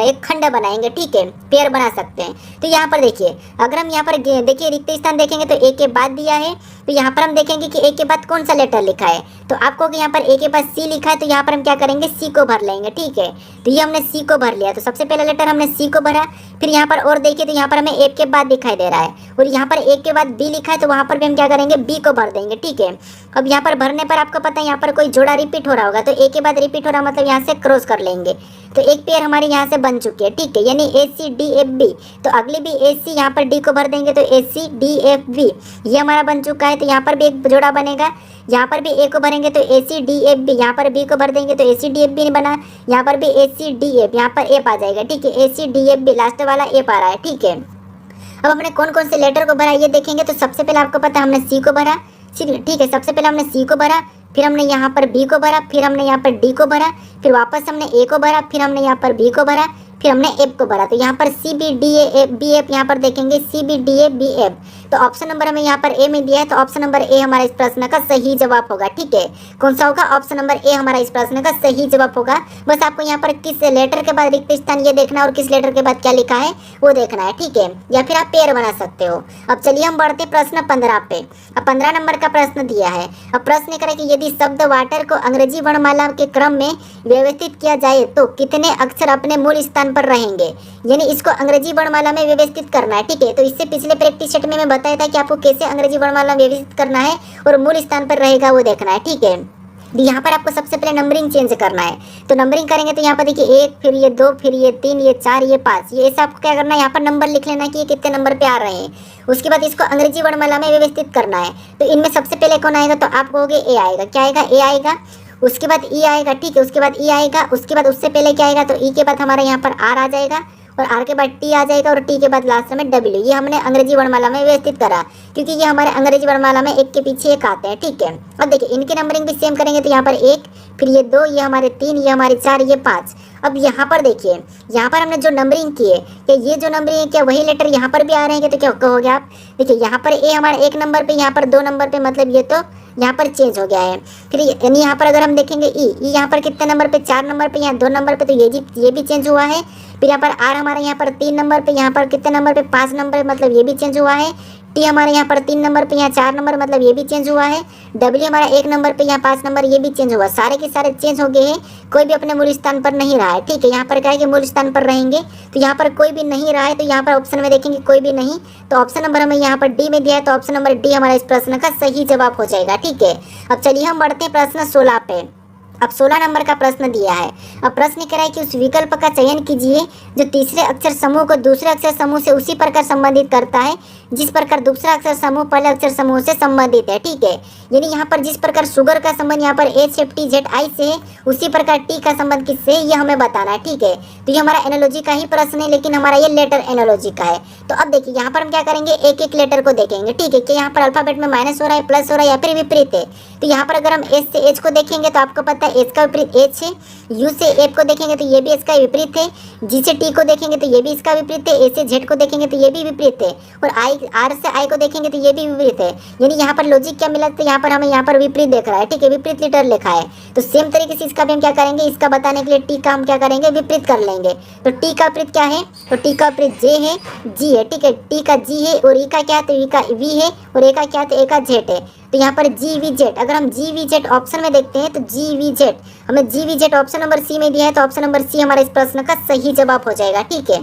एक खंड बनाएंगे, ठीक है, पेयर बना सकते हैं। तो यहाँ पर देखिए अगर हम यहाँ पर देखिए रिक्त स्थान देखेंगे तो ए के बाद दिया है, तो यहाँ पर हम देखेंगे कि ए के बाद कौन सा लेटर लिखा है, तो आपको यहाँ पर ए के बाद सी लिखा है, तो यहाँ पर हम क्या करेंगे, सी को भर लेंगे, ठीक है। तो ये हमने सी को भर लिया, तो सबसे पहला लेटर हमने सी को भरा। फिर यहाँ पर और देखिए तो यहाँ पर हमें ए के बाद दिखाई दे रहा है और यहाँ पर ए के बाद बी लिखा है, तो वहाँ पर भी हम क्या करेंगे, बी को भर देंगे, ठीक है। अब यहाँ पर भरने पर आपको पता है यहाँ पर कोई जोड़ा रिपीट हो रहा होगा, तो ए के बाद रिपीट हो रहा मतलब यहाँ से क्रॉस कर लेंगे, तो एक पेयर हमारी यहाँ से बन चुकी है, ठीक है, यानी ए सी डी एफ बी। तो अगली भी ए सी यहाँ पर डी को भर देंगे, तो ए सी डी एफ बी ये हमारा बन चुका है। तो यहाँ पर भी एक जोड़ा बनेगा, यहाँ पर भी ए को भरेंगे तो ए सी डी एफ बी, यहाँ पर बी को भर देंगे तो ए सी डी एफ बी नहीं बना, यहाँ पर भी ए सी डी एफ, यहाँ पर एफ आ जाएगा, ठीक है, A C D F B last वाला एफ आ रहा है, ठीक है। अब हमने कौन कौन से लेटर को भरा ये देखेंगे। तो सबसे पहले आपको पता है हमने सी को भरा, ठीक है, सबसे पहले हमने सी को भरा, फिर हमने यहाँ पर बी को भरा, फिर हमने यहाँ पर डी को भरा, फिर वापस हमने ए को भरा, फिर हमने यहाँ पर बी को भरा, फिर हमने एफ को भरा। तो यहाँ पर C B D A B F यहाँ पर देखेंगे C B D A B F. तो ऑप्शन नंबर हमें यहाँ पर ए में दिया है, तो ऑप्शन नंबर ए हमारा इस प्रश्न का सही जवाब होगा। ठीक है, कौन सा होगा? ऑप्शन नंबर ए हमारा इस प्रश्न का सही जवाब होगा। बस आपको यहाँ पर किस लेटर के बाद रिक्त स्थान ये देखना है और किस लेटर के बाद क्या लिखा है वो देखना है। ठीक है, या फिर आप पेयर बना सकते हो। अब चलिए हम बढ़ते प्रश्न 15 पे। अब 15 नंबर का प्रश्न दिया है। अब प्रश्न करें कि यदि शब्द वाटर को अंग्रेजी वर्णमाला के क्रम में व्यवस्थित किया जाए तो कितने अक्षर अपने मूल स्थान पर रहेंगे, यानी इसको अंग्रेजी वर्णमाला में व्यवस्थित करना है। ठीक है, तो इससे पिछले प्रैक्टिस सेट में मैं बताया था कि आपको कैसे अंग्रेजी वर्णमाला में व्यवस्थित करना है और मूल स्थान पर रहेगा वो देखना है। ठीक है, यहाँ पर आपको सबसे पहले नंबरिंग चेंज करना है। तो नंबरिंग करेंगे तो यहाँ पर देखिए 1, फिर ये 2, फिर ये 3, ये 4, ये 5, ये ऐसा आपको क्या करना है, यहाँ पर नंबर लिख लेना है कि ये कितने नंबर पे आ रहे हैं। उसके बाद इसको अंग्रेजी वर्णमाला में व्यवस्थित करना है। तो इनमें सबसे पहले कौन आएगा? तो आप कहोगे ए आएगा। क्या आएगा? ए आएगा। उसके बाद ई आएगा। ठीक है, उसके बाद ई आएगा। उसके बाद उससे पहले क्या आएगा? तो ई के बाद हमारा यहाँ पर आर आ जाएगा और आर के बाद टी आ जाएगा और टी के बाद लास्ट में डब्ल्यू। ये हमने अंग्रेजी वर्णमाला में व्यवस्थित करा क्योंकि ये हमारे अंग्रेजी वर्णमाला में एक के पीछे एक आते हैं। ठीक है, अब देखिए इनकी नंबरिंग भी सेम करेंगे। तो यहाँ पर 1, फिर ये 2, ये हमारे 3, ये हमारे 4, ये 5। अब यहाँ पर देखिए, यहाँ पर हमने जो नंबरिंग की है, क्या ये जो नंबरिंग है क्या वही लेटर यहाँ पर भी आ रहे हैं? तो क्या कहोगे आप? देखिए यहाँ पर ए हमारा 1 नंबर पे, यहाँ पर 2 नंबर पे, मतलब ये तो यहाँ पर चेंज हो गया है। फिर यानी यहाँ पर अगर हम देखेंगे ई यहाँ पर कितने नंबर पे? 4 नंबर पे, यहाँ 2 नंबर पे, तो ये भी चेंज हुआ है। फिर यहाँ पर आर हमारा यहाँ पर 3 नंबर पे, यहाँ पर कितने नंबर पे? 5 नंबर, मतलब ये भी चेंज हुआ है। टी हमारे यहाँ पर 3 नंबर पे, यहाँ 4 नंबर, मतलब ये भी चेंज हुआ है। डब्ल्यू हमारा 1 नंबर पे, यहाँ 5 नंबर, ये भी चेंज हुआ। सारे के सारे चेंज हो गए हैं, कोई भी अपने मूल स्थान पर नहीं रहा है। ठीक है, यहाँ पर क्या है कि मूल स्थान पर रहेंगे, तो यहाँ पर कोई भी नहीं रहा है। तो यहाँ पर ऑप्शन में देखेंगे कोई भी नहीं, तो ऑप्शन नंबर हमें यहाँ पर डी में दिया है, तो ऑप्शन नंबर डी हमारा इस प्रश्न का सही जवाब हो जाएगा। ठीक है, अब चलिए हम बढ़ते हैं प्रश्न 16 पे। अब 16 नंबर का प्रश्न दिया है। अब प्रश्न कह रहा है कि उस विकल्प का चयन कीजिए जो तीसरे अक्षर समूह को दूसरे अक्षर समूह से उसी प्रकार संबंधित करता है जिस प्रकार दूसरा अक्षर समूह पहले अक्षर समूह से संबंधित है। ठीक है, यानी यहाँ पर जिस प्रकार शुगर का संबंध यहाँ पर H F T Z I से है, उसी प्रकार टी का संबंध किससे है ये हमें बताना है। ठीक है, तो ये हमारा एनोलॉजी का ही प्रश्न है, लेकिन हमारा ये लेटर एनोलॉजी का है। तो अब देखिए यहाँ पर हम क्या करेंगे, एक एक लेटर को देखेंगे। ठीक है, कि यहाँ पर अल्फाबेट में माइनस हो रहा है, प्लस हो रहा है या फिर विपरीत है। तो यहाँ पर अगर हम एच से एच को देखेंगे तो आपको पता है एच का विपरीत एच है। यू से एफ को देखेंगे तो ये भी इसका विपरीत है। जी से टी को देखेंगे तो ये भी इसका विपरीत है। ए से जेड को देखेंगे तो ये भी विपरीत है। और आई आर से आई को देखेंगे तो ये भी विपरीत है। यानी यहाँ पर लॉजिक क्या मिला? तो यहाँ पर हमें यहाँ पर विपरीत देख रहा है। ठीक है, विपरीत लेटर लिखा है। तो सेम तरीके से इसका भी हम क्या करेंगे, इसका बताने के लिए टी का हम क्या करेंगे, विपरीत कर लेंगे। तो टी का विपरीत क्या है? तो टी का विपरीत जे है, जी है। ठीक है, टी का जी है और ई का क्या है? तो ई का वी है और ए का क्या है? तो ए का जेड है। तो यहाँ पर जी वी जेड, अगर हम जी वी जेड ऑप्शन में देखते हैं तो जी वी जेड हमें G V Z option number C में दिया है, तो ऑप्शन नंबर सी हमारा इस प्रश्न का सही जवाब हो जाएगा। ठीक है,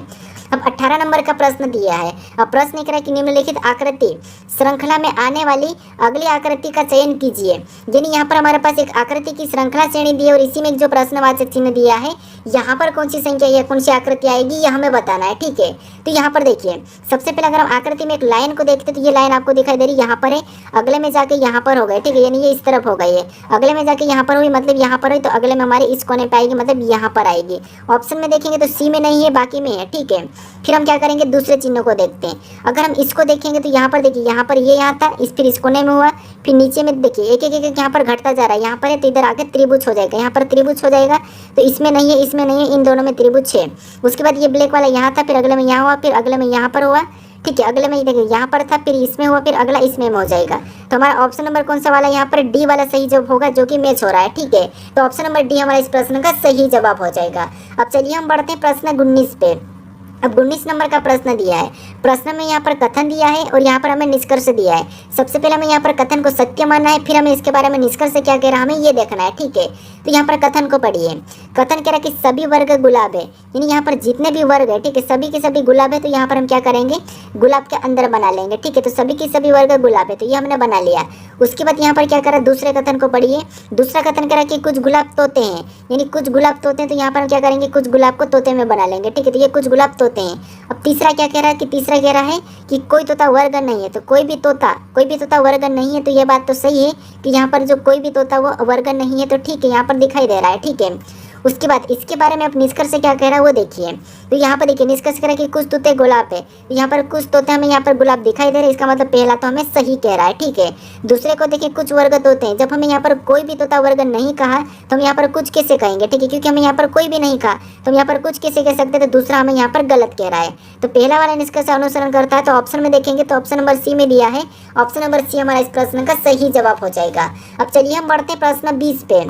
अब 18 नंबर का प्रश्न दिया है। अब प्रश्न कह रहा है कि निम्नलिखित आकृति श्रृंखला में आने वाली अगली आकृति का चयन कीजिए। यानी यहाँ पर हमारे पास एक आकृति की श्रृंखला श्रेणी दी है और इसी में जो प्रश्नवाचक चिन्ह दिया है, यहाँ पर कौन सी संख्या या कौन सी आकृति आएगी ये हमें बताना है। ठीक है, तो यहाँ पर देखिए सबसे पहले अगर हम आकृति में एक लाइन को देखते तो ये लाइन आपको दिखाई दे रही है, यहाँ पर है, अगले में जाके यहाँ पर हो गए। ठीक है, यानी ये इस तरफ हो गई है, अगले में जाके यहाँ पर हुई, मतलब यहाँ पर हुई, तो अगले में हमारे इस कोने पे आएगी, मतलब यहाँ पर आएगी। ऑप्शन में देखेंगे तो सी में नहीं है, बाकी में है। ठीक है, फिर हम क्या करेंगे, दूसरे चिन्हों को देखते हैं। अगर हम इसको देखेंगे तो यहाँ पर देखिए, यहाँ पर ये यहाँ था, फिर इस कोने में हुआ, फिर नीचे में देखिए एक एक एक यहाँ पर घटता जा रहा है, यहाँ पर है तो इधर आके त्रिभुज हो जाएगा, यहाँ पर त्रिभुज हो जाएगा। तो इसमें नहीं है, इसमें नहीं है, इन दोनों में त्रिभुज है। उसके बाद ये ब्लैक वाला यहाँ था, फिर अगले में यहाँ हुआ, फिर अगले में यहाँ पर हुआ। ठीक है, अगले में देखिए यहाँ पर था, फिर इसमें हुआ, फिर अगला इसमें हो जाएगा। तो हमारा ऑप्शन नंबर कौन सा वाला यहाँ पर डी वाला सही जवाब होगा, जो कि मैच हो रहा है। ठीक है, तो ऑप्शन नंबर डी हमारा इस प्रश्न का सही जवाब हो जाएगा। अब चलिए हम बढ़ते हैं प्रश्न 19 पे। अब 19 नंबर का प्रश्न दिया है। प्रश्न में यहाँ पर कथन दिया है और यहाँ पर हमें निष्कर्ष दिया है। सबसे पहले हमें यहाँ पर कथन को सत्य मानना है, फिर हमें इसके बारे में निष्कर्ष क्या कह रहा है हमें ये देखना है। ठीक है, तो यहाँ पर कथन को पढ़िए। कथन कह रहा है कि सभी वर्ग गुलाब है, यानी यहाँ पर जितने भी वर्ग है, ठीक है, सभी के सभी गुलाब है। तो यहाँ पर हम क्या करेंगे, गुलाब के अंदर बना लेंगे। ठीक है, तो सभी के सभी वर्ग गुलाब है, तो ये हमने बना लिया। उसके बाद यहाँ पर क्या करा, दूसरे कथन को पढ़िए। दूसरा कथन कह रहा है कि कुछ गुलाब तोते हैं, यानी कुछ गुलाब तोते हैं, तो यहाँ पर हम क्या करेंगे, कुछ गुलाब को तोते में बना लेंगे। ठीक है, तो ये कुछ गुलाब तोते हैं। अब तीसरा क्या कह रहा है कि तीसरा कह रहा है कि कोई तोता वर्ग नहीं है, तो कोई भी तोता वर्ग नहीं है। तो ये बात तो सही है कि यहाँ पर जो कोई भी तोता वो वर्ग नहीं है, तो ठीक है, यहाँ पर दिखाई दे रहा है। ठीक है, उसके बाद इसके बारे में अब निष्कर्ष क्या कह रहा है वो देखिए। तो यहाँ पर देखिए निष्कर्ष कह रहा है कि कुछ तोते गुलाब है। तो यहाँ पर कुछ तोते हमें यहाँ पर गुलाब दिखाई दे रहे हैं, इसका मतलब पहला तो हमें सही कह रहा है, ठीक है। दूसरे को देखिए कुछ वर्ग तोते हैं। जब हमें यहाँ पर कोई भी तोता वर्ग नहीं कहा तो हम यहाँ पर कुछ कैसे कहेंगे, ठीक है, क्योंकि हमें यहाँ पर कोई भी नहीं कहा तो हम यहाँ पर कुछ कैसे कह सकते हैं। तो दूसरा हमें यहाँ पर गलत कह रहा है। तो पहला वाला निष्कर्ष अनुसरण करता है। तो ऑप्शन में देखेंगे तो ऑप्शन नंबर सी में दिया है, ऑप्शन नंबर सी हमारा इस प्रश्न का सही जवाब हो जाएगा। अब चलिए हम बढ़ते हैं प्रश्न 20 पे।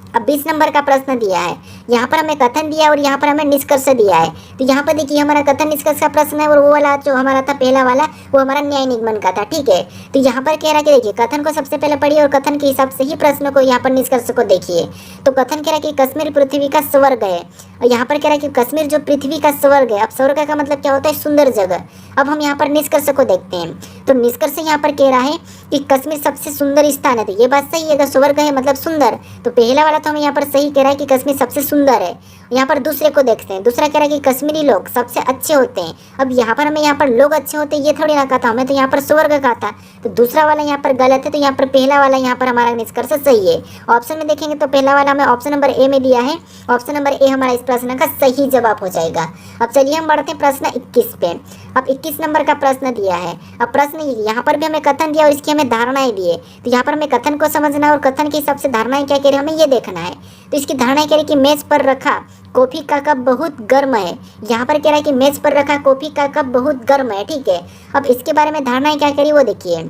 अब 20 नंबर का प्रश्न दिया है, यहाँ पर हमें कथन दिया है और यहाँ पर हमें निष्कर्ष दिया है। तो यहाँ पर देखिए हमारा कथन निष्कर्ष का प्रश्न है और वो वाला जो हमारा था पहला वाला वो हमारा न्याय निगमन का था, ठीक है। तो यहाँ पर कह रहा है कि देखिए कथन को सबसे पहले पढ़िए और कथन के हिसाब से ही प्रश्न को यहाँ पर निष्कर्ष को देखिए। तो कथन कह रहा है कि कश्मीर पृथ्वी का स्वर्ग है, और यहाँ पर कह रहा है कि कश्मीर जो पृथ्वी का स्वर्ग है। अब स्वर्ग का मतलब क्या होता है, सुंदर जगह। अब हम यहाँ पर निष्कर्ष को देखते हैं। तो निष्कर्ष यहाँ पर कह रहा है कि कश्मीर सबसे सुंदर स्थान है। तो ये बात सही है, अगर स्वर्ग है मतलब सुंदर, तो पहला वाला तो हमें यहाँ पर सही कह रहा है कि कश्मीर सबसे सुंदर है। यहाँ पर दूसरे को देखते हैं, दूसरा कह रहा है कि कश्मीरी लोग सबसे अच्छे होते हैं। अब यहाँ पर हमें यहाँ पर लोग अच्छे होते हैं ये थोड़ी ना कहा था, हमें तो यहाँ पर स्वर्ग कहा था। तो दूसरा वाला यहाँ पर गलत है, तो यहाँ पर पहला वाला यहाँ पर हमारा निष्कर्ष सही है। ऑप्शन में देखेंगे तो पहला वाला हमें ऑप्शन नंबर ए में दिया है, ऑप्शन नंबर ए हमारा इस प्रश्न का सही जवाब हो जाएगा। अब चलिए हम बढ़ते हैं प्रश्न 21 पे। अब 21 नंबर का प्रश्न दिया है। अब प्रश्न यहाँ पर भी हमें कथन दिया और इसकी हमें धारणाएं दिए। तो यहाँ पर हमें कथन को समझना है और कथन के हिसाब से धारणाएं क्या कह रही है हमें ये देखना है। तो इसकी धारणाएं कह रही है कि मेज पर रखा कॉफी का कप बहुत गर्म है। यहाँ पर कह रहा है कि मेज पर रखा कॉफी का कप बहुत गर्म है, ठीक है। अब इसके बारे में धारणाएं क्या करी वो देखिए।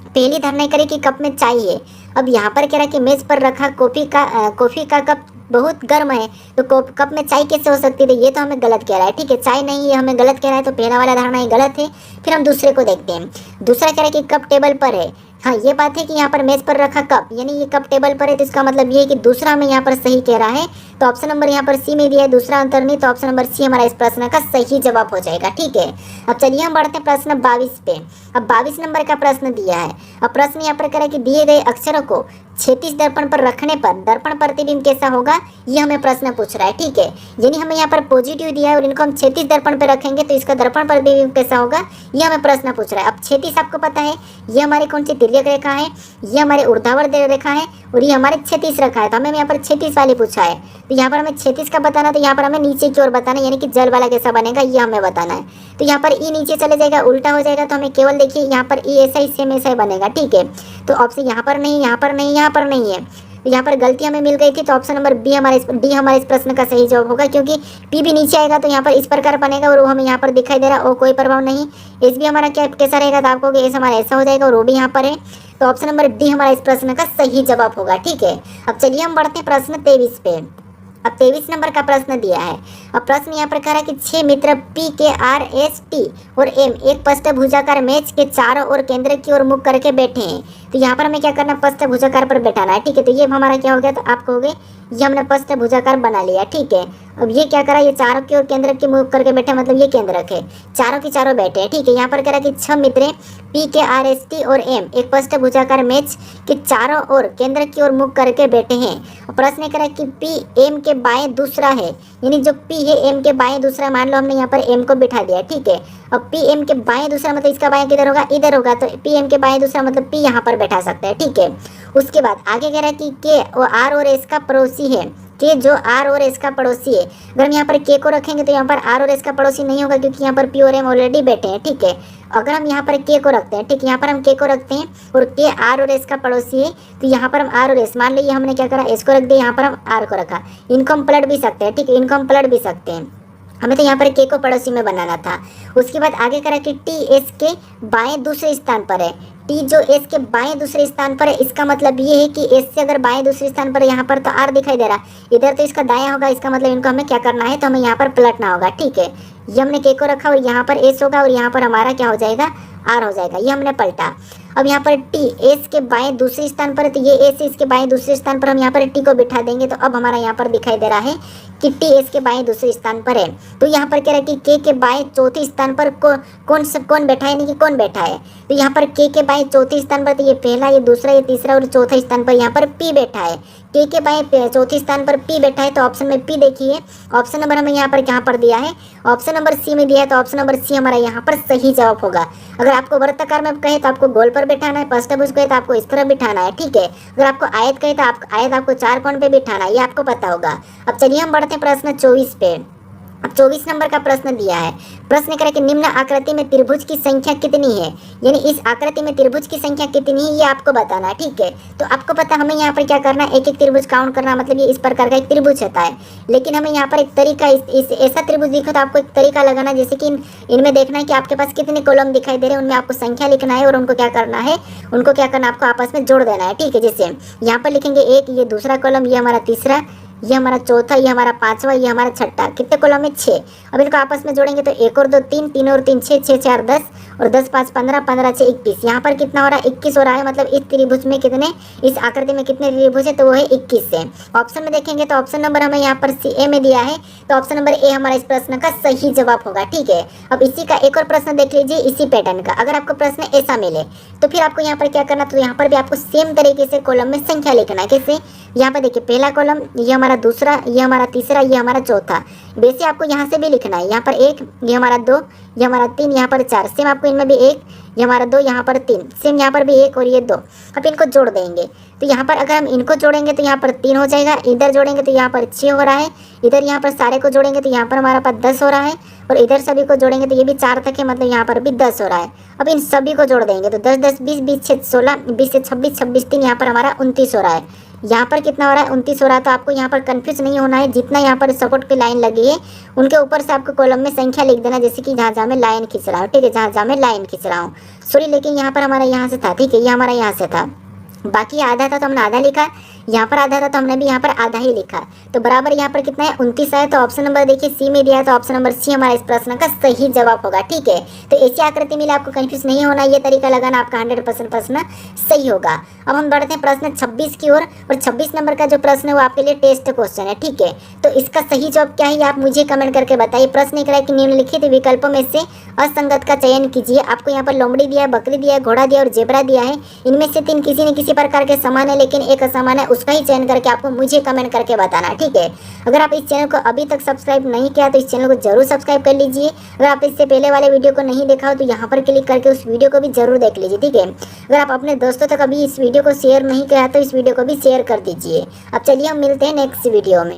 पहली धारणा करें कि कप में चाय है। अब यहाँ पर कह रहा है कि मेज पर रखा कॉफी का कप बहुत गर्म है, तो कप में चाय कैसे हो सकती है। तो ये तो हमें गलत कह रहा है, ठीक है, चाय नहीं है हमें गलत कह रहा है। तो पहला वाला धारणा ये गलत है। फिर हम दूसरे को देखते हैं। दूसरा कह रहा है कि कप टेबल पर है। हाँ ये बात है कि यहाँ पर मेज पर रखा कप यानी ये कप टेबल पर है, तो इसका मतलब ये है कि दूसरा हमें यहाँ पर सही कह रहा है। तो ऑप्शन नंबर यहाँ पर सी में दिया है, दूसरा अंतर नहीं, तो ऑप्शन नंबर सी हमारा इस प्रश्न का सही जवाब हो जाएगा, ठीक है। अब चलिए हम बढ़ते हैं प्रश्न 22 पे। अब 22 नंबर का प्रश्न दिया है। अब प्रश्न यहाँ पर कह रहा है कि दिए गए अक्षरों को क्षैतिज दर्पण पर रखने पर दर्पण प्रतिबिंब कैसा होगा, ये हमें प्रश्न पूछ रहा है, ठीक है। यानी हमें यहाँ पर पॉजिटिव दिया है और इनको हम क्षैतिज दर्पण पर रखेंगे तो इसका दर्पण प्रतिबिंब कैसा होगा ये हमें प्रश्न पूछ रहा है। अब क्षैतिज आपको पता है ये हमारी कौन सी तिर्यक रेखा है, ये हमारे ऊर्ध्वाधर रेखा है और ये हमारे क्षैतिज रेखा है। तो हमें यहाँ पर क्षैतिज वाली पूछा है, तो यहाँ पर हमें क्षैतिज का बताना, तो यहाँ पर हमें नीचे की ओर बताना यानी कि जल वाला कैसा बनेगा ये हमें बताना है। तो यहाँ पर ई नीचे चले जाएगा उल्टा हो जाएगा, तो हमें केवल देखिए यहाँ पर ई ऐसा ही सेम ऐसा ही बनेगा, ठीक है। तो ऑप्शन यहाँ पर नहीं, यहाँ पर नहीं, यहाँ पर नहीं है, तो यहाँ पर गलती हमें मिल गई थी। तो ऑप्शन नंबर डी हमारे इस प्रश्न का सही जवाब होगा, क्योंकि पी भी नीचे आएगा तो यहाँ पर इस प्रकार बनेगा और वो हमें यहाँ पर दिखाई दे रहा है और कोई प्रभाव नहीं। एस भी हमारा क्या कैसा रहेगा, तो आपको एस हमारा ऐसा हो जाएगा और वो भी यहाँ पर है। तो ऑप्शन नंबर डी हमारा इस प्रश्न का सही जवाब होगा, ठीक है। अब चलिए हम बढ़ते हैं प्रश्न 23 पे। अब 23 नंबर का प्रश्न दिया है। अब प्रश्न यहाँ पर कह रहा है कि 6 मित्र पी के आर एस टी और एम एक पष्टभुजाकार मेज के चारों ओर केंद्र की ओर मुख करके बैठे हैं। तो यहाँ पर हमें क्या करना है, पष्टभुजाकार पर बैठाना है, ठीक है। तो ये हमारा क्या हो गया, तो आपको हो गए ये हमने पष्टभुजाकार बना लिया, ठीक है। अब ये क्या करा, ये चारों की ओर केंद्र की मुख करके बैठे, मतलब ये केंद्रक है, चारों की चारों बैठे हैं, ठीक है। यहाँ पर कह रहा है कि 6 मित्र पी के आर एस टी और एम एक पष्टभुजाकार मेज के चारों ओर केंद्र की ओर मुख करके बैठे हैं। प्रश्न कह रहा है कि पी एम के बाएं दूसरा है, यानी जो पी है एम के बाएं दूसरा, मान लो हमने यहाँ पर एम को बिठा दिया, ठीक है। अब पी एम के बाएं दूसरा मतलब इसका बाएं किधर होगा, इधर होगा, तो पी एम के बाएं दूसरा मतलब पी यहाँ पर बैठा सकता है, ठीक है। उसके बाद आगे कह रहा है कि के आर और एस का पड़ोसी है, के जो आर और एस का पड़ोसी है। अगर हम यहाँ पर के को रखेंगे तो यहाँ पर आर और एस का पड़ोसी नहीं होगा, क्योंकि यहाँ पर पी और एम ऑलरेडी बैठे हैं, ठीक है। अगर हम यहाँ पर के को रखते हैं, ठीक है, यहाँ पर हम के को रखते हैं और के आर और एस का पड़ोसी है, तो यहाँ पर हम आर और एस, मान लीजिए हमने क्या करा, एस को रख दिया, यहाँ पर हम आर को रखा, इनको हम पलट भी सकते हैं, ठीक है, इनको हम पलट भी सकते हैं। हमें तो यहाँ पर के को पड़ोसी में बनाना था। उसके बाद आगे करा कि टी एस के बाएं दूसरे स्थान पर है। टी जो एस के बाएं दूसरे स्थान पर है, इसका मतलब ये है कि एस से अगर बाएं दूसरे स्थान पर है, यहाँ पर तो आर दिखाई दे रहा, इधर तो इसका दायां होगा, इसका मतलब इनको हमें क्या करना है, तो हमें यहाँ पर पलटना होगा, ठीक है। ये हमने के को रखा और यहाँ पर एस होगा और यहाँ पर हमारा क्या हो जाएगा, आर हो जाएगा, ये हमने पलटा। अब यहाँ पर टी एस के बाएं दूसरे स्थान पर है, तो ये एस इसके बाएं दूसरे स्थान पर हम यहाँ पर टी को बिठा देंगे, तो अब हमारा यहाँ पर दिखाई दे रहा है कि टी एस के बाएं दूसरे स्थान पर है। तो यहाँ पर कह रहा है कि के बाएं चौथे स्थान पर कौन बैठा है, यानी कि कौन बैठा है। तो यहाँ पर के बाएं चौथे स्थान पर, तो ये पहला, ये दूसरा, ये तीसरा और चौथा स्थान पर यहाँ पर पी बैठा है। के बाएं चौथे स्थान पर पी बैठा है, तो ऑप्शन में पी देखिए। ऑप्शन नंबर हमें यहाँ पर कहाँ पर दिया है, ऑप्शन नंबर सी में दिया है, तो ऑप्शन नंबर सी हमारा यहाँ पर सही जवाब होगा। अगर आपको वृत्ताकार में कहे तो आपको गोल पर बिठाना है, अष्टभुज कहे तो आपको इस तरह बिठाना है, ठीक है। अगर आपको आयत कहे तो आयत आपको चार कोण पे बिठाना है, ये आपको पता होगा। अब चलिए हम बढ़ते हैं प्रश्न 24 पे। अब 24 नंबर का प्रश्न दिया है। प्रश्न करें कि निम्न आकृति में त्रिभुज की संख्या कितनी है, यानी इस आकृति में त्रिभुज की संख्या कितनी है ये आपको बताना है, ठीक है। तो आपको पता हमें यहाँ पर क्या करना है, एक एक त्रिभुज काउंट करना, मतलब ये इस प्रकार का एक त्रिभुज होता है। लेकिन हमें यहाँ पर एक तरीका ऐसा त्रिभुज दिखा तो आपको एक तरीका लगाना, जैसे कि इनमें देखना है कि आपके पास कितने कॉलम दिखाई दे रहे हैं, उनमें आपको संख्या लिखना है और उनको क्या करना है, आपको आपस में जोड़ देना है, ठीक है। जैसे यहाँ पर लिखेंगे एक, ये दूसरा कॉलम, ये हमारा तीसरा, ये हमारा चौथा, ये हमारा पांचवा, ये हमारा छठा। कितने कॉलम में 6। अब इनको आपस में जोड़ेंगे तो 1 और 2 3, 3 और 3 6, 6 4 10 और 10 5 15, 15 6 21। यहाँ पर कितना हो रहा है, 21 हो रहा है। मतलब इस त्रिभुज में कितने, इस आकृति में कितने त्रिभुज है, तो वो है 21 से। ऑप्शन में देखेंगे तो ऑप्शन नंबर हमें यहाँ पर ए में दिया है, तो ऑप्शन नंबर ए हमारा इस प्रश्न का सही जवाब होगा, ठीक है। अब इसी का एक और प्रश्न देख लीजिए इसी पैटर्न का। अगर आपको प्रश्न ऐसा मिले तो फिर आपको यहाँ पर क्या करना, तो यहाँ पर भी आपको सेम तरीके से कॉलम में संख्या लिखना है। कैसे, यहाँ पर देखिए पहला कॉलम, ये हमारा दूसरा, ये हमारा तीसरा, ये हमारा चौथा। वैसे आपको यहाँ से भी लिखना है, यहाँ पर 1, ये हमारा 2, ये हमारा 3, यहाँ पर 4। सेम आपको इनमें भी 1, ये हमारा 2, यहाँ पर 3, सेम यहाँ पर भी 1 और ये 2। अब इनको जोड़ देंगे तो यहाँ पर अगर हम इनको जोड़ेंगे तो यहाँ पर 3 हो जाएगा, इधर जोड़ेंगे तो यहाँ पर 6 हो रहा है, इधर यहाँ पर सारे को जोड़ेंगे तो यहाँ पर हमारा पास 10 हो रहा है, और इधर सभी को जोड़ेंगे तो ये भी 4 तक है, मतलब यहाँ पर भी 10 हो रहा है। अब इन सभी को जोड़ देंगे तो 10 10 20 20 6 16, 20 से 26 26 3, यहाँ पर हमारा 29 हो रहा है। यहाँ पर कितना हो रहा है, 29 हो रहा है। तो आपको यहाँ पर कंफ्यूज नहीं होना है, जितना यहाँ पर सपोर्ट की लाइन लगी है उनके ऊपर से आपको कॉलम में संख्या लिख देना, जैसे कि जहाँ मैं लाइन खींच रहा हूँ, ठीक है, जहाँ मैं लाइन खींच रहा हूँ। सॉरी, लेकिन यहाँ पर हमारा यहाँ से था, ठीक है, ये हमारा यहाँ से था, बाकी आधा था तो हमने आधा लिखा, यहाँ पर आधा था तो हमने भी यहाँ पर आधा ही लिखा। तो बराबर यहाँ पर कितना है, 29 है। तो ऑप्शन नंबर देखिए सी में दिया है, तो ऑप्शन नंबर सी हमारा इस प्रश्न का सही जवाब होगा, ठीक है। तो ऐसी आकृति मिले आपको कंफ्यूज नहीं होना, ये तरीका लगाना, आपका 100% प्रश्न सही होगा। अब हम बढ़ते हैं प्रश्न 26 की ओर, और 26 नंबर का जो प्रश्न है वो आपके लिए टेस्ट क्वेश्चन है, ठीक है। तो इसका सही जवाब क्या है आप मुझे कमेंट करके बताइए। प्रश्न एक रहा है कि निम्नलिखित विकल्पों में से असंगत का चयन कीजिए। आपको यहाँ पर लोमड़ी दिया है, बकरी दिया है, घोड़ा दिया और जेबरा दिया है। इनमें से 3 किसी न किसी प्रकार के समान है, लेकिन एक असमान है, उसका ही चयन करके आपको मुझे कमेंट करके बताना है, ठीक है। अगर आप इस चैनल को अभी तक सब्सक्राइब नहीं किया तो इस चैनल को जरूर सब्सक्राइब कर लीजिए। अगर आप इससे पहले वाले वीडियो को नहीं देखा हो तो यहाँ पर क्लिक करके उस वीडियो को भी जरूर देख लीजिए, ठीक है। अगर आप अपने दोस्तों तक अभी इस वीडियो को शेयर नहीं किया तो इस वीडियो को भी शेयर कर दीजिए। अब चलिए हम मिलते हैं नेक्स्ट वीडियो में।